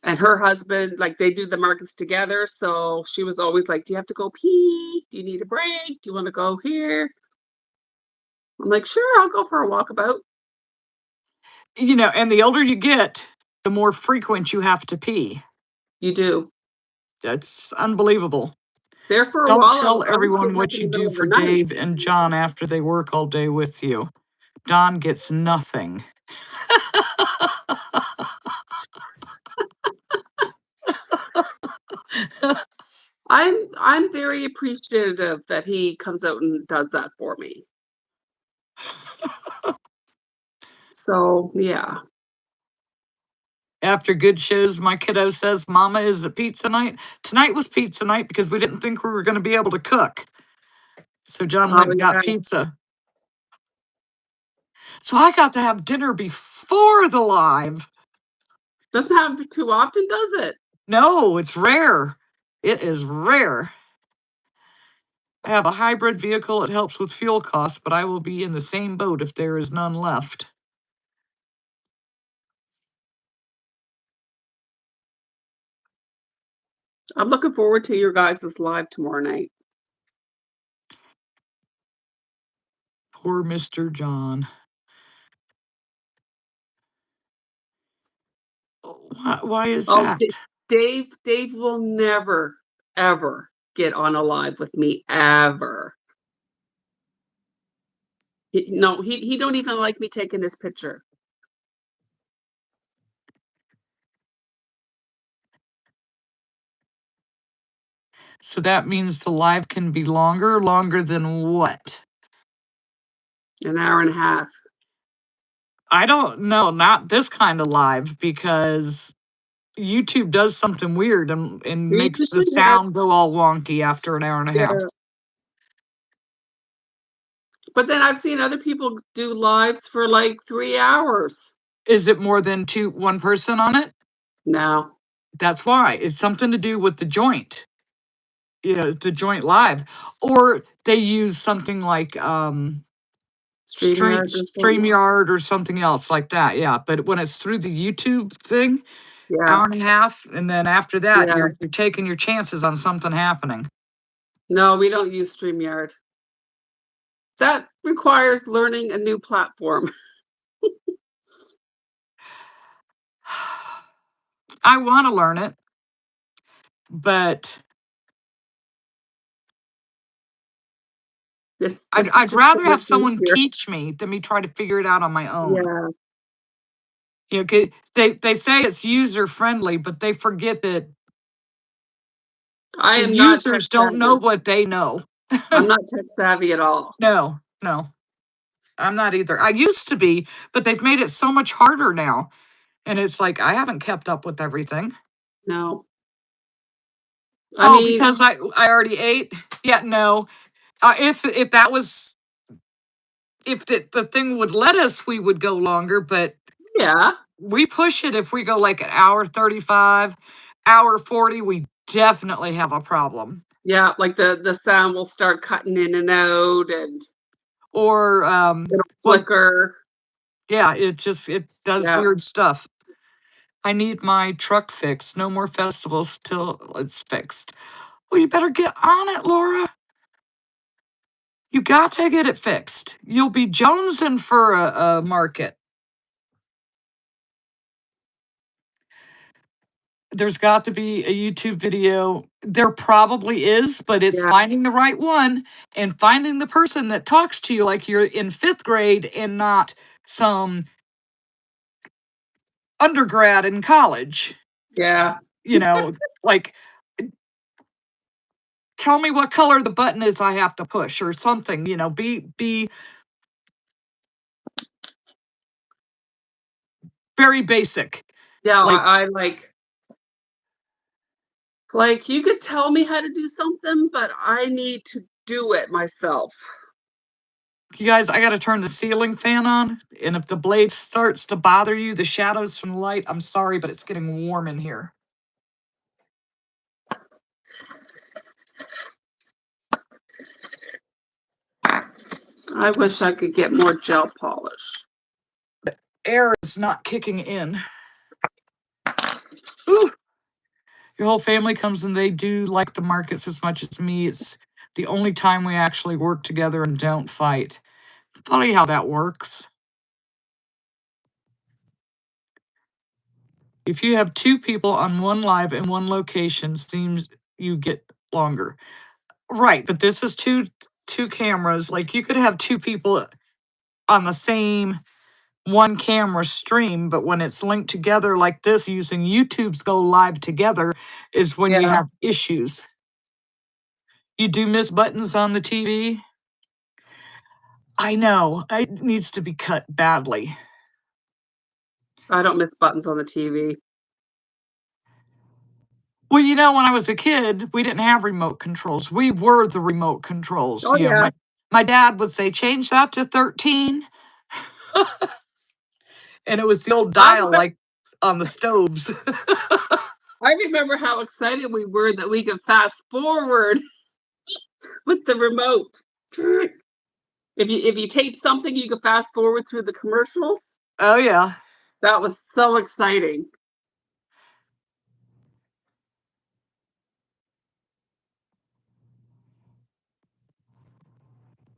and her husband. Like they do the markets together. So she was always like, "Do you have to go pee? Do you need a break? Do you want to go here?" I'm like, "Sure, I'll go for a walkabout." And the older you get, the more frequent you have to pee. You do. That's unbelievable. There for a Don't while, tell I was everyone getting up what in you the middle do of the for night. Dave and John after they work all day with you. Don gets nothing. I'm very appreciative that he comes out and does that for me. So yeah. After good shows, my kiddo says, Mama, is it pizza night? Tonight was pizza night because we didn't think we were going to be able to cook. So John Oh went and got yeah. pizza. So I got to have dinner before the live. Doesn't happen too often, does it? No, it's rare. It is rare. I have a hybrid vehicle. It helps with fuel costs, but I will be in the same boat if there is none left. I'm looking forward to your guys' live tomorrow night. Poor Mr. John. Why is Oh, that? Dave will never, ever get on a live with me, ever. No, he don't even like me taking his picture. So that means the live can be longer. Longer than what? An hour and a half. I don't know. Not this kind of live, because YouTube does something weird and Read the makes the chat. sound go all wonky after an hour and a half. Yeah. But then I've seen other people do lives for like 3 hours. Is it more than one person on it? No. That's why. It's something to do with the joint. The joint live. Or they use something like StreamYard or something. StreamYard or something else like that. Yeah. But when it's through the YouTube thing, Yeah. hour and a half, and then after that, Yeah. you're taking your chances on something happening. No, we don't use StreamYard. That requires learning a new platform. I want to learn it, but This I'd, is I'd just so rather much have someone easier. teach me than me try to figure it out on my own. Yeah. They say it's user friendly, but they forget that I the am not tech users don't know savvy. what they know. I'm not tech savvy at all. No, I'm not either. I used to be, but they've made it so much harder now. And it's like, I haven't kept up with everything. No. I Oh, mean, because I already ate? Yeah, no. If that was, if the thing would let us, we would go longer, but yeah. we push it. If we go like an hour 35, hour 40, we definitely have a problem. Yeah, like the sound will start cutting in and out and Or it'll well, flicker. yeah, it does Yeah. weird stuff. I need my truck fixed. No more festivals till it's fixed. Well, you better get on it, Laura. You got to get it fixed. You'll be jonesing for a market. There's got to be a YouTube video. There probably is, but it's Yeah. finding the right one and finding the person that talks to you like you're in 5th grade and not some undergrad in college. Yeah. Like, tell me what color the button is I have to push or something, be very basic. Yeah, Like, I like you could tell me how to do something, but I need to do it myself. you guys, I got to turn the ceiling fan on. And if the blade starts to bother you, the shadows from the light, I'm sorry, but it's getting warm in here. I wish I could get more gel polish. Air is not kicking in. Ooh. Your whole family comes and they do like the markets as much as me. It's the only time we actually work together and don't fight. Funny how that works. If you have 2 people on one live in one location, seems you get longer. Right, but this is two cameras. Like, you could have 2 people on the same one camera stream, but when it's linked together like this using YouTube's Go Live Together is when you Yeah. have issues. You do miss buttons on the TV? I know. It needs to be cut badly. I don't miss buttons on the TV. Well, when I was a kid, we didn't have remote controls. We were the remote controls. Oh yeah. My dad would say, change that to 13. And it was the old I dial remember, like on the stoves. I remember how excited we were that we could fast forward with the remote. If you tape something, you could fast forward through the commercials. Oh, yeah. That was so exciting.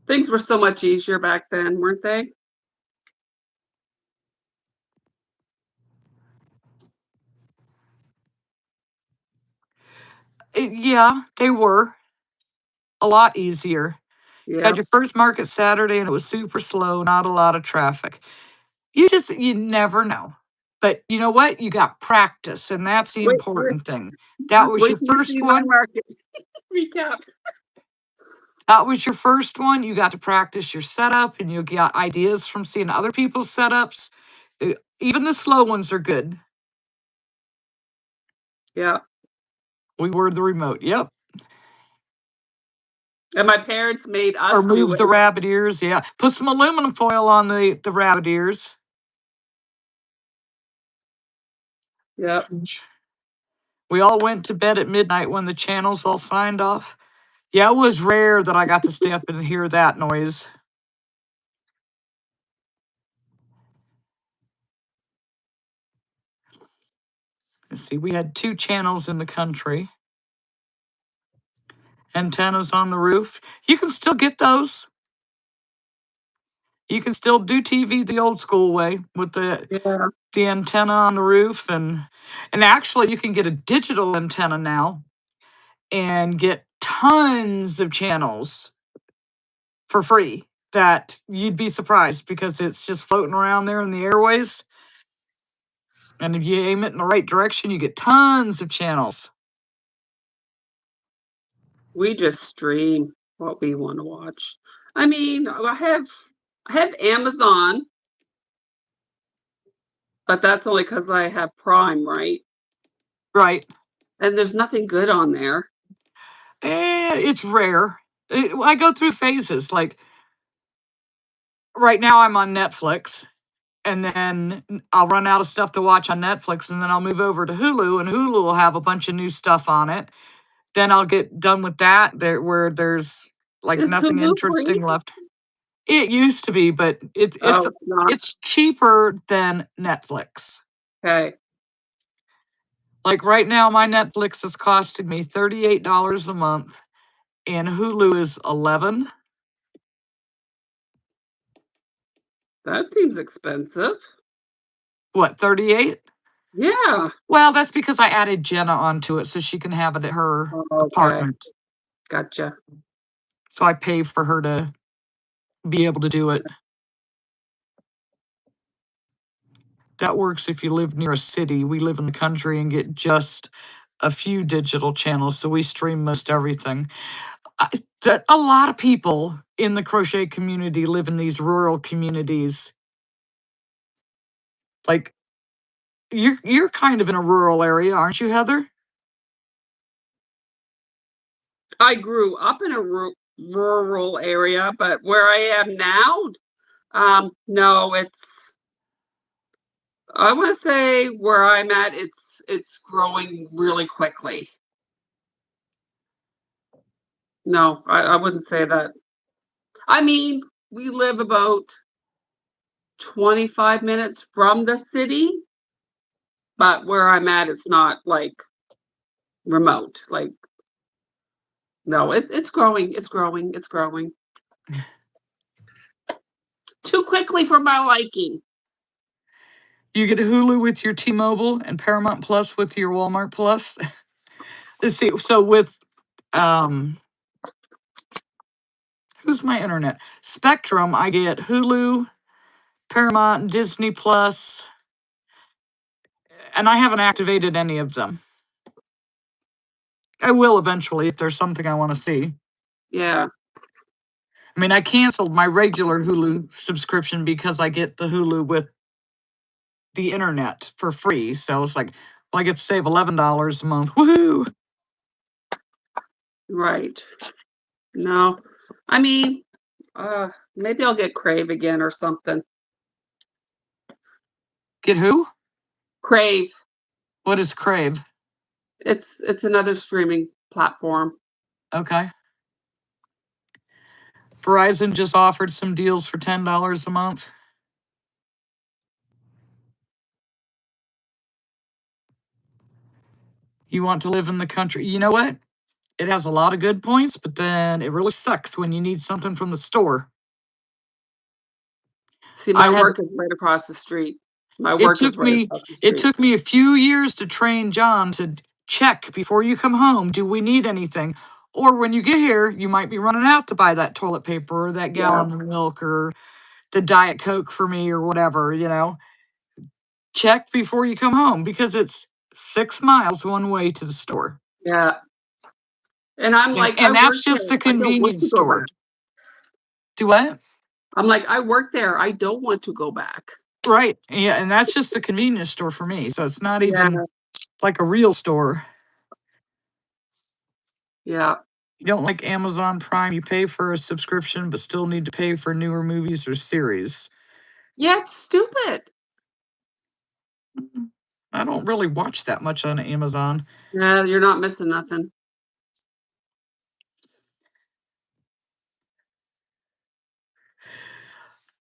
Things were so much easier back then, weren't they? Yeah, they were a lot easier. You Yeah. had your first market Saturday and it was super slow, not a lot of traffic. You never know. But you know what? You got practice, and that's the Wait, wait, important thing. That was wait your till you first see my one. market recap. That was your first one. You got to practice your setup, and you got ideas from seeing other people's setups. Even the slow ones are good. Yeah. We were the remote. Yep. And my parents made Or us do move it. the rabbit ears. Yeah. Put some aluminum foil on the rabbit ears. Yep. We all went to bed at midnight when the channels all signed off. Yeah, it was rare that I got to stay up and hear that noise. Let's see, we had 2 channels in the country. Antennas on the roof. You can still get those. You can still do TV the old school way with Yeah. the antenna on the roof, and actually you can get a digital antenna now and get tons of channels for free that you'd be surprised because it's just floating around there in the airways. And if you aim it in the right direction, you get tons of channels. We just stream what we want to watch. I mean, I have Amazon, but that's only because I have Prime, right? Right. And there's nothing good on there. It's rare. I go through phases. Like right now, I'm on Netflix, and then I'll run out of stuff to watch on Netflix, and then I'll move over to Hulu, and Hulu will have a bunch of new stuff on it. Then I'll get done with that, where there's like Is nothing Hulu free? interesting left. It used to be, but Oh, it's not. it's cheaper than Netflix. Okay. Like right now, my Netflix is costing me $38 a month, and Hulu is 11. That seems expensive. What, 38? Yeah. Well, that's because I added Jenna onto it so she can have it at her Okay. apartment. Gotcha. So I pay for her to be able to do it. That works if you live near a city. We live in the country and get just a few digital channels, so we stream most everything. A lot of people in the crochet community live in these rural communities. Like you're kind of in a rural area, aren't you, Heather? I grew up in a rural area, but where I am now, no, I want to say where I'm at, it's growing really quickly. No, I wouldn't say that. I mean, we live about 25 minutes from the city, but where I'm at, it's not like remote. Like, no, it's growing, it's growing, it's growing. Too quickly for my liking. You get Hulu with your T-Mobile and Paramount Plus with your Walmart Plus. Let's see. So with who's my internet? Spectrum, I get Hulu, Paramount, Disney Plus, and I haven't activated any of them. I will eventually if there's something I want to see. Yeah. I mean, I canceled my regular Hulu subscription because I get the Hulu with the internet for free. So it's like, well, I get to save $11 a month. Woohoo! Right. No. I mean, maybe I'll get Crave again or something. Get who? Crave. What is Crave? It's another streaming platform. Okay. Verizon just offered some deals for $10 a month. You want to live in the country. You know what? It has a lot of good points, but then it really sucks when you need something from the store. See, I my had work is right across the street. My it work is took right me across the it street. took me a few years to train John to check before you come home, do we need anything? Or when you get here, you might be running out to buy that toilet paper or that Yeah. gallon of milk or the Diet Coke for me or whatever, check before you come home because it's 6 miles one way to the store. Yeah. And I'm like, I And that's work just there. the I don't want convenience to go store. back. Do what? I'm like, I work there. I don't want to go back. Right. Yeah, and that's just the convenience store for me. So it's not Yeah. even like a real store. Yeah. You don't like Amazon Prime, you pay for a subscription but still need to pay for newer movies or series. Yeah, it's stupid. I don't really watch that much on Amazon. Yeah, you're not missing nothing.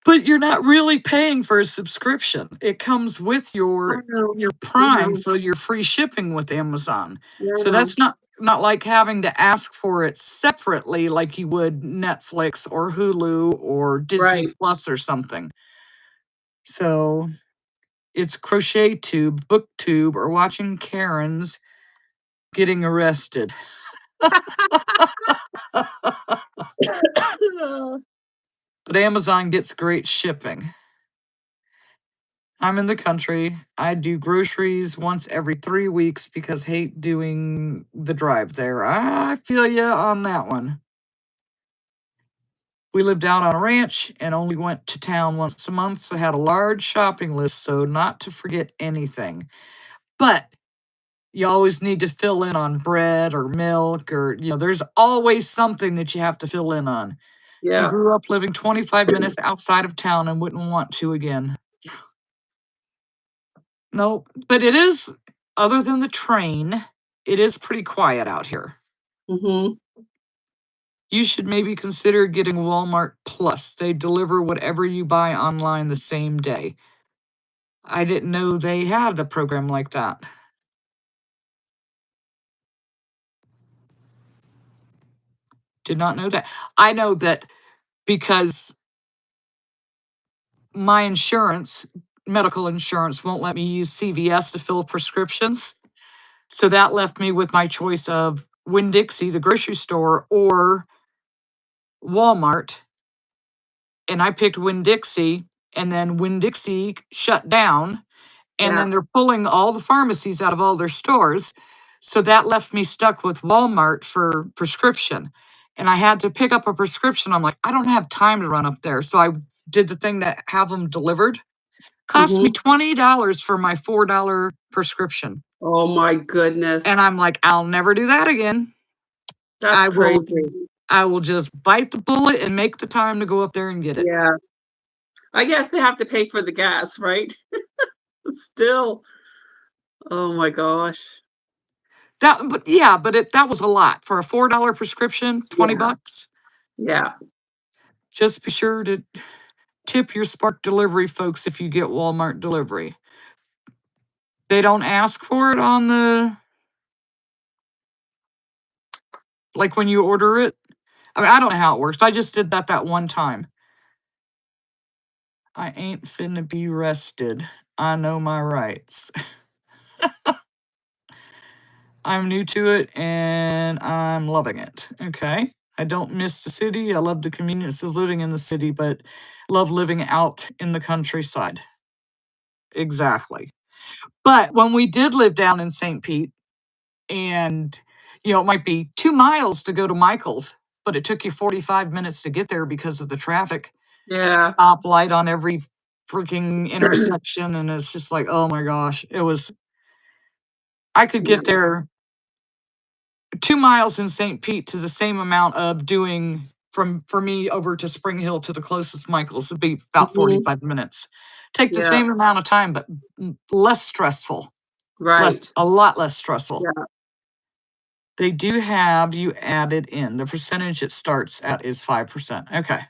But you're not really paying for a subscription. It comes with I your know. I Prime know. for your free shipping with Amazon. Yeah, I So know. that's not like having to ask for it separately like you would Netflix or Hulu or Disney Right. Plus or something. So it's crochet tube, booktube, or watching Karen's getting arrested. But Amazon gets great shipping. I'm in the country. I do groceries once every 3 weeks because hate doing the drive there. I feel you on that one. We lived out on a ranch and only went to town once a month, so had a large shopping list, so not to forget anything. But you always need to fill in on bread or milk or, there's always something that you have to fill in on. You Yeah. grew up living 25 minutes outside of town and wouldn't want to again. No, but it is, other than the train, it is pretty quiet out here. Mhm. You should maybe consider getting Walmart Plus. They deliver whatever you buy online the same day. I didn't know they had a program like that. Did not know that. I know that because my insurance, medical insurance, won't let me use CVS to fill prescriptions. So that left me with my choice of Winn-Dixie, the grocery store, or Walmart. And I picked Winn-Dixie, and then Winn-Dixie shut down, and Yeah. then they're pulling all the pharmacies out of all their stores. So that left me stuck with Walmart for prescription. And I had to pick up a prescription. I'm like, I don't have time to run up there. So I did the thing to have them delivered. Cost me Mhm. $20 for my $4 prescription. Oh my goodness. And I'm like, I'll never do that again. That's I will crazy. I will just bite the bullet and make the time to go up there and get it. Yeah. I guess they have to pay for the gas, right? Still. Oh my gosh. That was a lot for a $4 prescription, 20 Yeah. bucks. Yeah. Just be sure to tip your Spark delivery folks if you get Walmart delivery. They don't ask for it on the, like when you order it. I mean, I don't know how it works. I just did that one time. I ain't finna be arrested. I know my rights. I'm new to it and I'm loving it. Okay. I don't miss the city. I love the convenience of living in the city, but love living out in the countryside. Exactly. But when we did live down in St. Pete, and it might be 2 miles to go to Michael's, but it took you 45 minutes to get there because of the traffic. Yeah. Stoplight on every freaking intersection, and it's just like, oh my gosh, I could Yeah. get there 2 miles in St. Pete to the same amount of doing for me over to Spring Hill to the closest Michael's would be about Mhm. 45 minutes. Take the Yeah. same amount of time, but less stressful. Right. A lot less stressful. Yeah. They do have you added in. The percentage it starts at is 5%. Okay.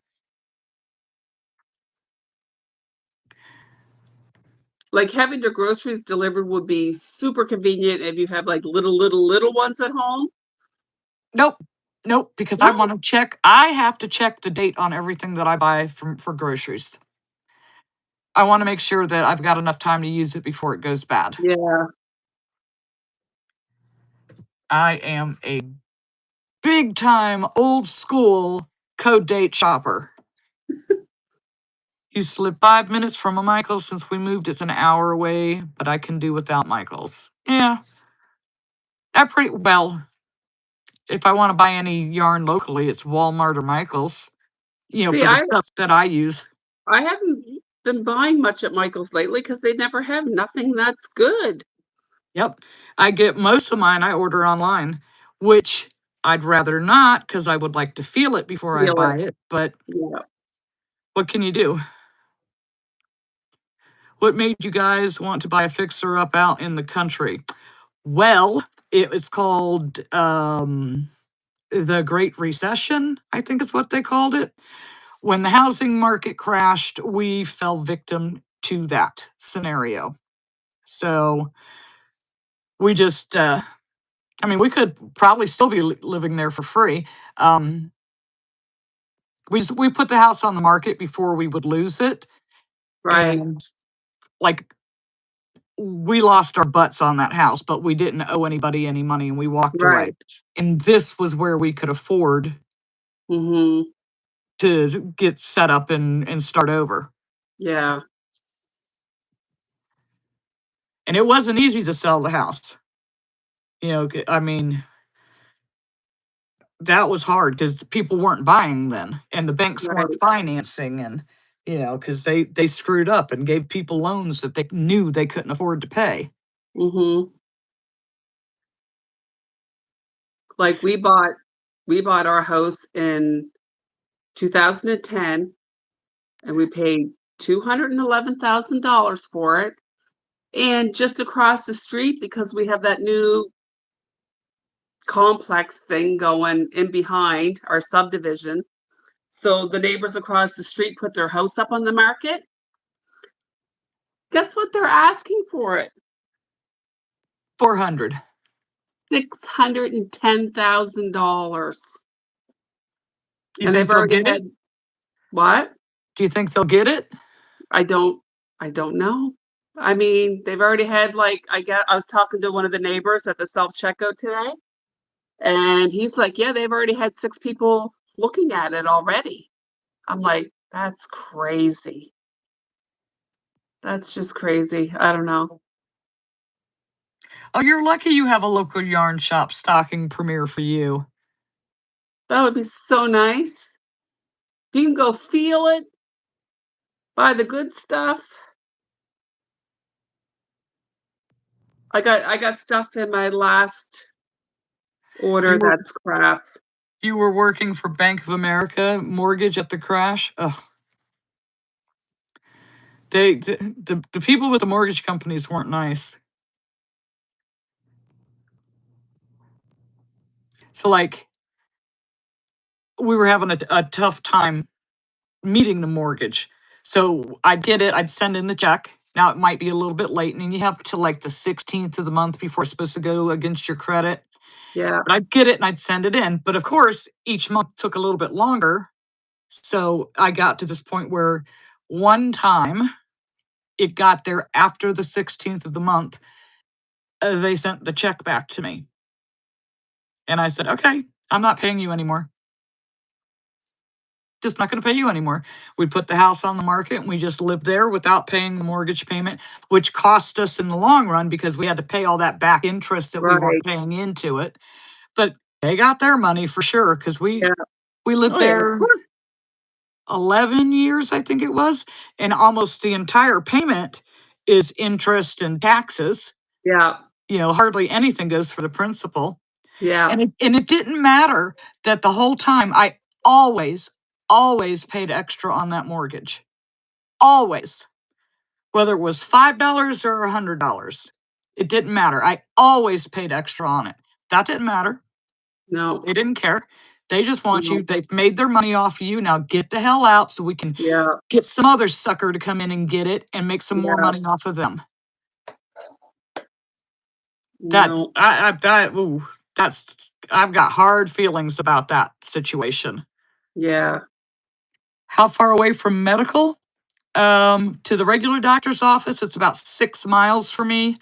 Like having your groceries delivered would be super convenient if you have like little ones at home. Nope. Nope. Because No? I have to check the date on everything that I buy for groceries. I want to make sure that I've got enough time to use it before it goes bad. Yeah. I am a big time old school code date shopper. Used to live 5 minutes from a Michael's. Since we moved, it's an hour away, but I can do without Michael's. Yeah, that pretty well. If I want to buy any yarn locally, it's Walmart or Michael's, See, for the stuff that I use. I haven't been buying much at Michael's lately because they never have nothing that's good. Yep. I get most of mine, I order online, which I'd rather not because I would like to feel it before I Feel it. buy it. But Yeah. what can you do? What made you guys want to buy a fixer up out in the country? Well, it was called the Great Recession, I think is what they called it. When the housing market crashed, we fell victim to that scenario. So we just, we could probably still be living there for free. We put the house on the market before we would lose it, Right. and like we lost our butts on that house, but we didn't owe anybody any money, and we walked away. Right. And this was where we could afford Mm-hmm. to get set up and start over. Yeah. And it wasn't easy to sell the house. I mean, that was hard because people weren't buying then, and the banks weren't Right. financing, and because they screwed up and gave people loans that they knew they couldn't afford to pay. Mm-hmm. Like we bought our house in 2010 and we paid $211,000 for it. And just across the street, because we have that new complex thing going in behind our subdivision. So the neighbors across the street put their house up on the market. Guess what they're asking for it? 400. $610,000. You And think they've they'll already get it? had what? Do you think they'll get it? I don't know. I mean, they've already had I was talking to one of the neighbors at the self-checkout today, and he's like, "Yeah, they've already had 6 people looking at it already." I'm like, "That's crazy. That's just crazy." I don't know. Oh, you're lucky you have a local yarn shop stocking Premier for you. That would be so nice. You can go feel it, buy the good stuff. I got stuff in my last order You were that's crap. you were working for Bank of America mortgage at the crash. Ugh. The people with the mortgage companies weren't nice. So like we were having a tough time meeting the mortgage. So I'd get it, I'd send in the check. Now it might be a little bit late, and you have to like the 16th of the month before it's supposed to go against your credit. Yeah, But I'd get it and I'd send it in. But of course, each month took a little bit longer. So I got to this point where one time it got there after the 16th of the month, they sent the check back to me. And I said, okay, I'm not paying you anymore. Just not going to pay you anymore. We put the house on the market and we just lived there without paying the mortgage payment, which cost us in the long run because we had to pay all that back interest that we weren't right. paying into it. But they got their money for sure because we Yeah. we lived Oh yeah, of there course. 11 years, I think it was, and almost the entire payment is interest and taxes. Yeah, Hardly anything goes for the principal. yeah. And it didn't matter that the whole time I always, always paid extra on that mortgage. Always. Whether it was $5 or $100. It didn't matter. I always paid extra on it. That didn't matter. No, They didn't care. They just want no. you. They've made their money off of you. Now get the hell out so we can Yeah, get some other sucker to come in and get it and make some more yeah. money off of them. That's No. I've got hard feelings about that situation. Yeah. How far away from medical? To the regular doctor's office, it's about 6 miles for me.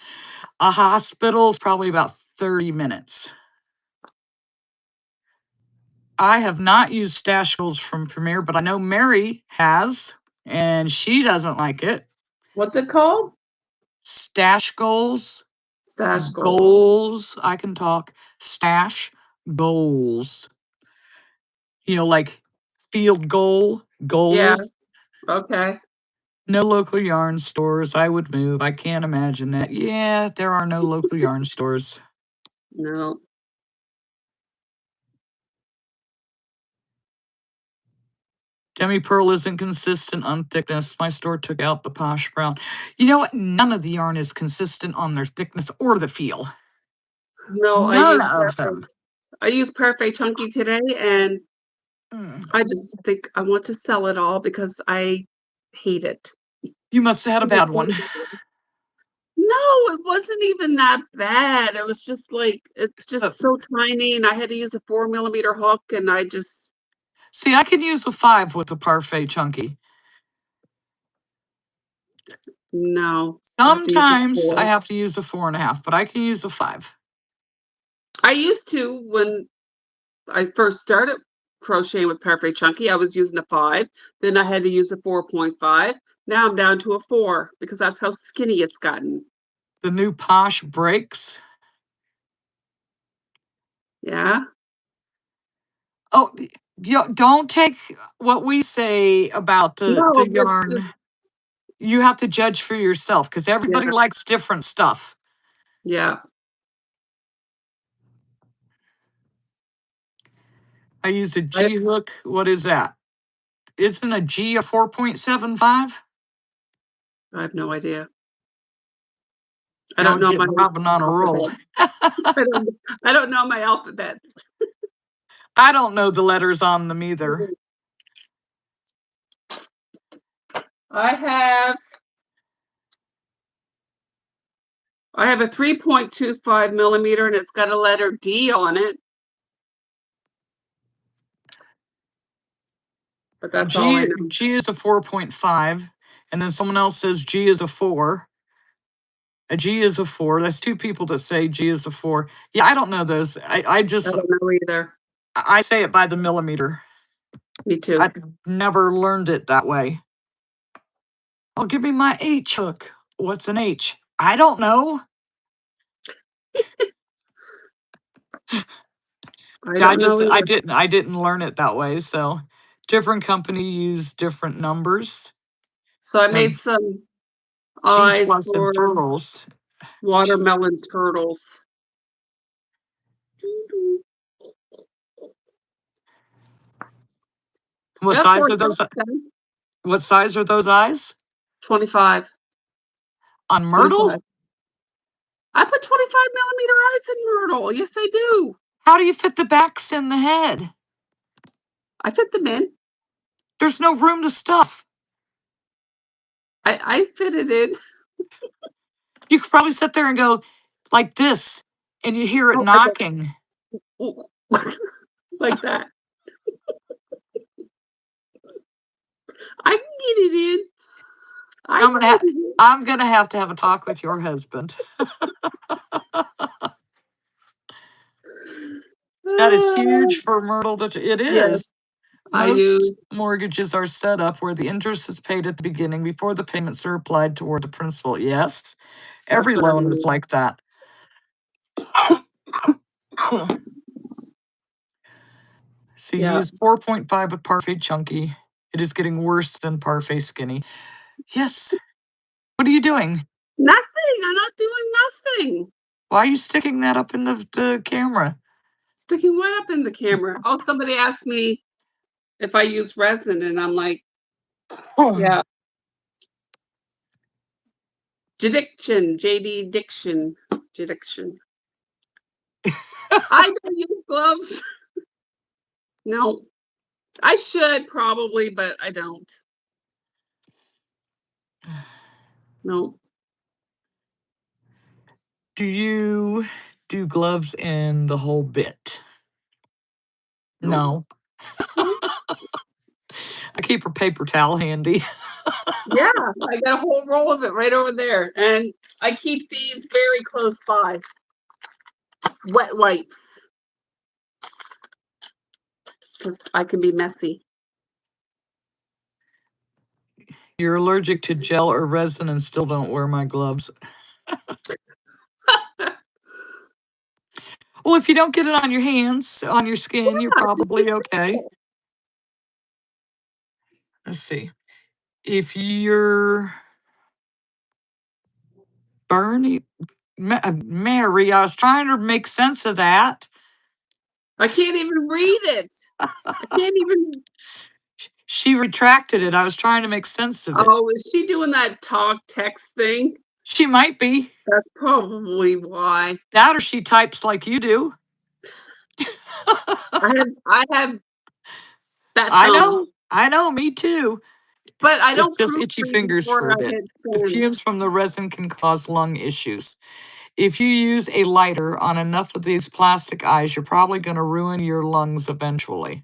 A hospital is probably about 30 minutes. I have not used stash goals from Premier, but I know Mary has. and she doesn't like it. What's it called? Stash goals. Stash goals. Goals. I can talk. Stash goals. Like field goal, Yeah. goals. Okay. No local yarn stores. I would move. I can't imagine that. Yeah, there are no local yarn stores. No. Demi pearl isn't consistent on thickness. My store took out the posh brown. You know what? None of the yarn is consistent on their thickness or the feel. No, None of them. I used Perfect Chunky today, and Mm. I just think I want to sell it all because I hate it. You must have had a bad one. No, it wasn't even that bad. It was just like it's So, just so tiny, and I had to use a 4mm hook, and I just see, I can use a 5 with the Parfait Chunky. no. I have to use a Sometimes I 4. have to use a 4.5, but I can use a 5. I used to when I first started crocheting with Perfect Chunky. I was using a 5. Then I had to use a 4.5. Now I'm down to a 4 because that's how skinny it's gotten. The new Posh breaks. Yeah. Oh, don't take what we say about the No, it's just yarn. You have to judge for yourself because everybody yeah, likes different stuff. yeah. I use a I G hook. What is that? Isn't a G a 4.75? I have no idea. I Y'all don't know my getting Robin on a roll. alphabet. I don't know my alphabet. I don't know the letters on them either. I have I have a 3.25mm and it's got a letter D on it. But that's all I know. G is a 4.5, and then someone else says G is a 4. A G is a 4. That's two people that say G is a 4. Yeah, I don't know those. I I just don't know either. I say it by the millimeter. Me too. I've never learned it that way. Oh, give me my H hook. What's an H? I don't know. I don't know I either. didn't learn it that way. So different company use different numbers. So I No, made some G eyes plus and for pearls. watermelon turtles. What Got size 4 are those? turtles done. What size are those eyes 25. on Myrtle? 25. I put 25mm eyes in Myrtle. Yes, I do. How do you fit the backs in the head? I fit them in. There's no room to stuff. I fit it in. You could probably sit there and go like this, and you hear it Oh, I go knocking. ooh, like that. I can get it in. I I'm can gonna get ha- it in. I'm gonna have to have a talk with your husband. That is huge for Myrtle. That it Yes, is. I Most use. mortgages are set up where the interest is paid at the beginning before the payments are applied toward the principal. Yes, That's every what I loan is use. like that. So you Yeah. use 4.5 with Parfait Chunky. It is getting worse than Parfait Skinny. Yes. What are you doing? Nothing. I'm not doing nothing. Why are you sticking that up in the camera? Sticking what up in the camera? Oh, somebody asked me if I use resin, and I'm like, yeah. Jadiction, JD Diction, Jadiction. I don't use gloves. No, I should probably, but I don't. No. Do you do gloves in the whole bit? Nope. No. I keep a paper towel handy. Yeah, I got a whole roll of it right over there. And I keep these very close by. Wet wipes. Because I can be messy. You're allergic to gel or resin and still don't wear my gloves. Well, if you don't get it on your hands, on your skin, you're Yeah, just be probably okay. careful. Let's see. If you're Bernie, Mary, I was trying to make sense of that. I can't even read it. I can't even. She retracted it. I was trying to make sense of it. Oh, is she doing that talk text thing? She might be. That's probably why. That or she types like you do. I have that I tongue, know. I know. Me too. but I It's don't just itchy proofread fingers before for a I bit. hit The send. fumes from the resin can cause lung issues. If you use a lighter on enough of these plastic eyes, you're probably going to ruin your lungs eventually.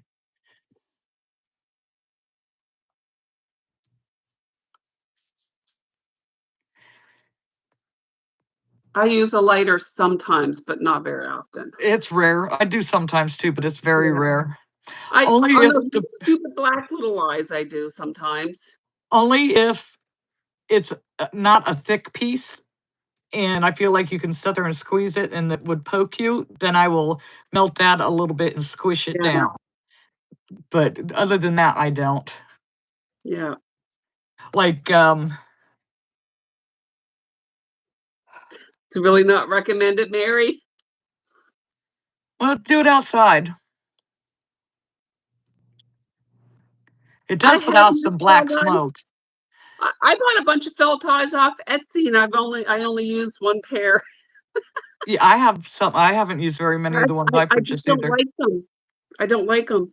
I use a lighter sometimes, but not very often. It's rare. I do sometimes too, but it's very Yeah. rare. I Only on if those the stupid black little eyes I do sometimes. only if it's not a thick piece and I feel like you can sit there and squeeze it and it would poke you, then I will melt that a little bit and squish it Yeah, down. But other than that, I don't. yeah. Like, It's really not recommended, Mary. well, do it outside. It I does put have out some used black felt eyes. smoke. I bought a bunch of felt eyes off Etsy, and I only used one pair. Yeah, I have some. I haven't used very many I of the ones I I just purchased don't either. like them. I don't like them.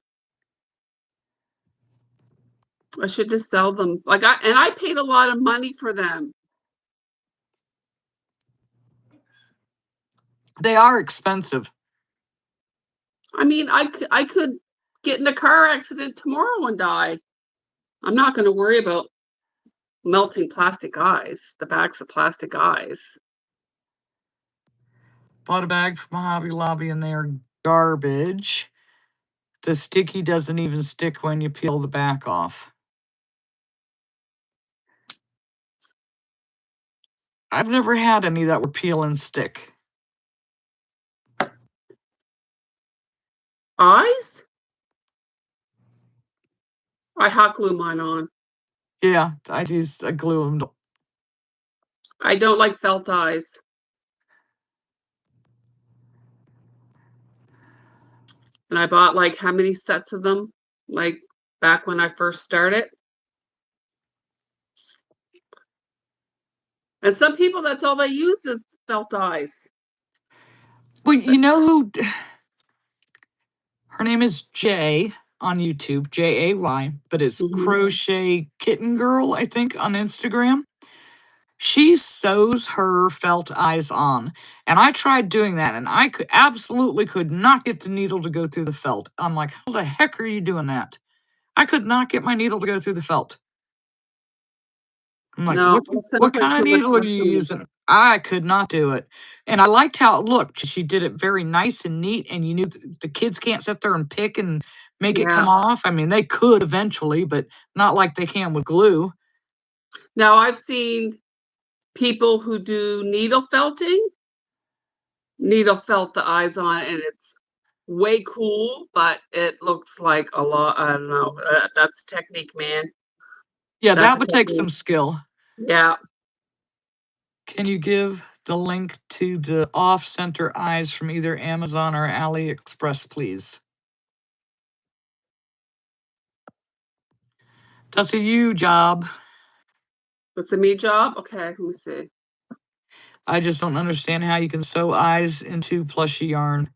I should just sell them. I paid a lot of money for them. They are expensive. I mean, I could get in a car accident tomorrow and die. I'm not going to worry about melting plastic eyes, the backs of plastic eyes. Bought a bag from Hobby Lobby and they are garbage. The sticky doesn't even stick when you peel the back off. I've never had any that were peel and stick. Eyes? I hot glue mine on. Yeah, I glue them. I don't like felt eyes. And I bought like how many sets of them? Like back when I first started. And some people, that's all they use is felt eyes. Well, you know who? Her name is Jay on YouTube, Jay, but it's Mhm. Crochet Kitten Girl, I think, on Instagram. She sews her felt eyes on. And I tried doing that and I absolutely could not get the needle to go through the felt. I'm like, how the heck are you doing that? I could not get my needle to go through the felt. I'm like, No, that what sounds like kind of too much needle are work you for me. using? I could not do it. And I liked how it looked. She did it very nice and neat. And you knew the kids can't sit there and pick and make it come Yeah. off. I mean, they could eventually, but not like they can with glue. Now I've seen people who do needle felting, needle felt the eyes on, and it's way cool, but it looks like a lot. I don't know. That's a technique, man. Yeah, That's that a would take some technique. skill. Yeah. Can you give the link to the off-center eyes from either Amazon or AliExpress, please? That's a you job. That's a me job. Okay, let me see. I just don't understand how you can sew eyes into plushy yarn.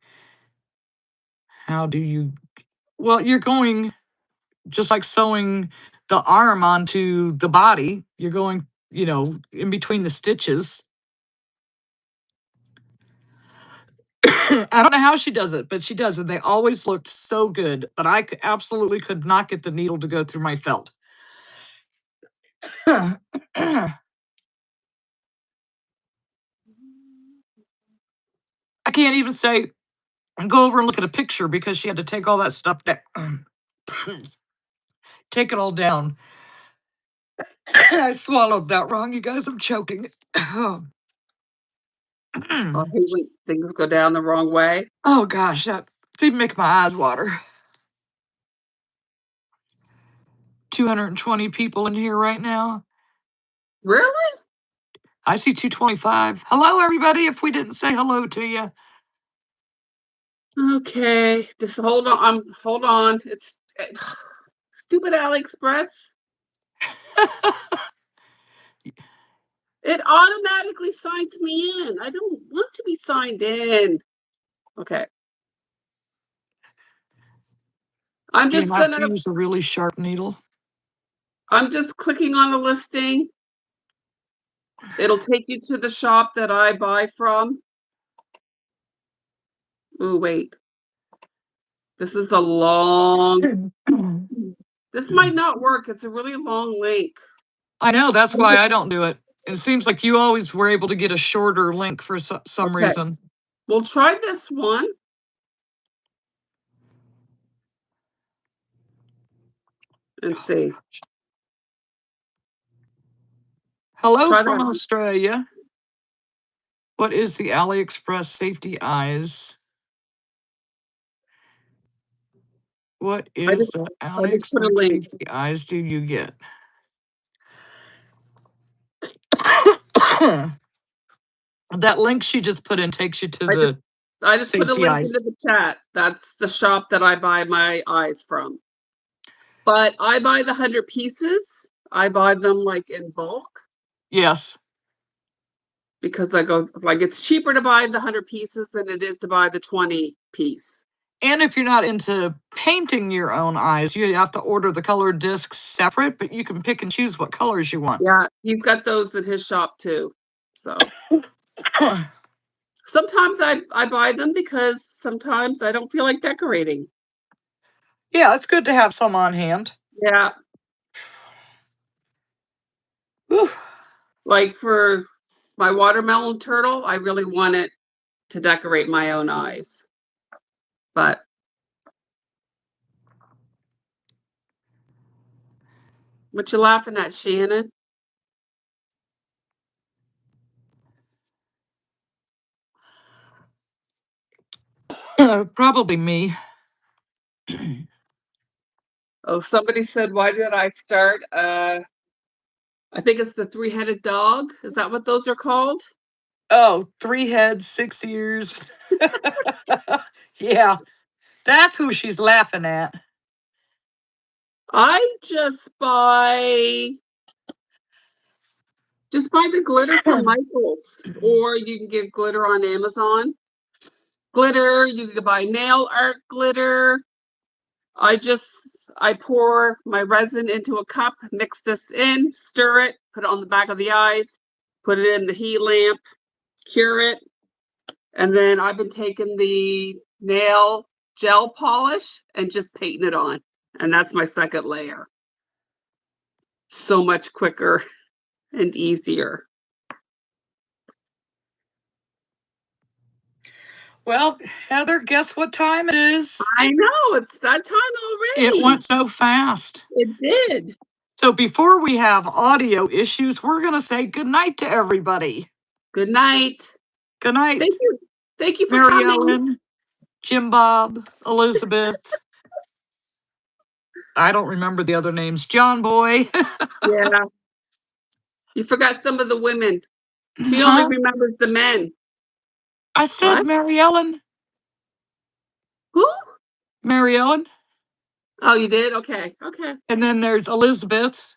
How do you? Well, you're going just like sewing the arm onto the body. You're going, in between the stitches. I don't know how she does it, but she does it. They always looked so good, but absolutely could not get the needle to go through my felt. I can't even say and go over and look at a picture because she had to take all that stuff down. Take it all down. I swallowed that wrong, you guys. I'm choking. Oh, I hate when things go down the wrong way. oh gosh, that it's even making my eyes water. 220 people in here right now. Really? I see 225. Hello, everybody, if we didn't say hello to you. Okay, just hold on. Hold on. It's stupid AliExpress. It automatically signs me in. I don't want to be signed in. Okay. I'm You just have gonna, to use a really sharp needle. I'm just clicking on the listing. It'll take you to the shop that I buy from. Oh, wait. This is a long, this might not work. It's a really long link. I know, that's why I don't do it. It seems like you always were able to get a shorter link for some Okay, reason. we'll try this one. And see. Hello Try from that. Australia. What is the AliExpress Safety Eyes? What I is just the I just put a AliExpress link. Safety Eyes do you get? That link she just put in takes you to I just the I just put a Safety link into Eyes. the chat. That's the shop that I buy my eyes from. But I buy the 100 pieces. I buy them like in bulk Yes. because I go like it's cheaper to buy the 100 pieces than it is to buy the 20 piece. And if you're not into painting your own eyes, you have to order the color discs separate, but you can pick and choose what colors you want. Yeah, he's got those at his shop too. So sometimes I buy them because sometimes I don't feel like decorating. Yeah, it's good to have some on hand. Yeah, Whew. like for my watermelon turtle, I really want it to decorate my own eyes. But what you laughing at, Shannon? Probably me. Oh, somebody said, why did I start? I think it's the three-headed dog. Is that what those are called? Oh, 3 heads, 6 ears. Yeah, that's who she's laughing at. I just buy the glitter from Michael's, or you can get glitter on Amazon. Glitter, you can buy nail art glitter. I pour my resin into a cup, mix this in, stir it, put it on the back of the eyes, put it in the heat lamp, cure it. And then I've been taking the nail gel polish and just painting it on. And that's my second layer. So much quicker and easier. Well, Heather, guess what time it is? I know, it's that time It already. went so fast. It did. So before we have audio issues, we're going to say goodnight to everybody. Good night. Good night, Thank you. Thank you for Mary coming. Ellen, Jim Bob, Elizabeth. I don't remember the other names. John Boy. Yeah. You forgot some of the women. She only Huh? remembers the men. I said What? Mary Ellen. Who? Mary Ellen. Oh, you did? Okay. Okay. And then there's Elizabeth.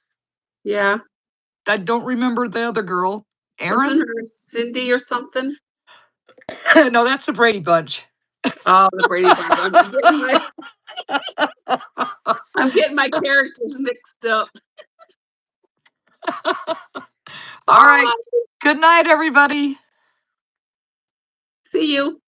Yeah. I don't remember the other girl. Wasn't Aaron? her Cindy or something? No, that's the Brady Bunch. Oh, the Brady Bunch. I'm getting my characters mixed up. All right. Bye. Good night, everybody. See you.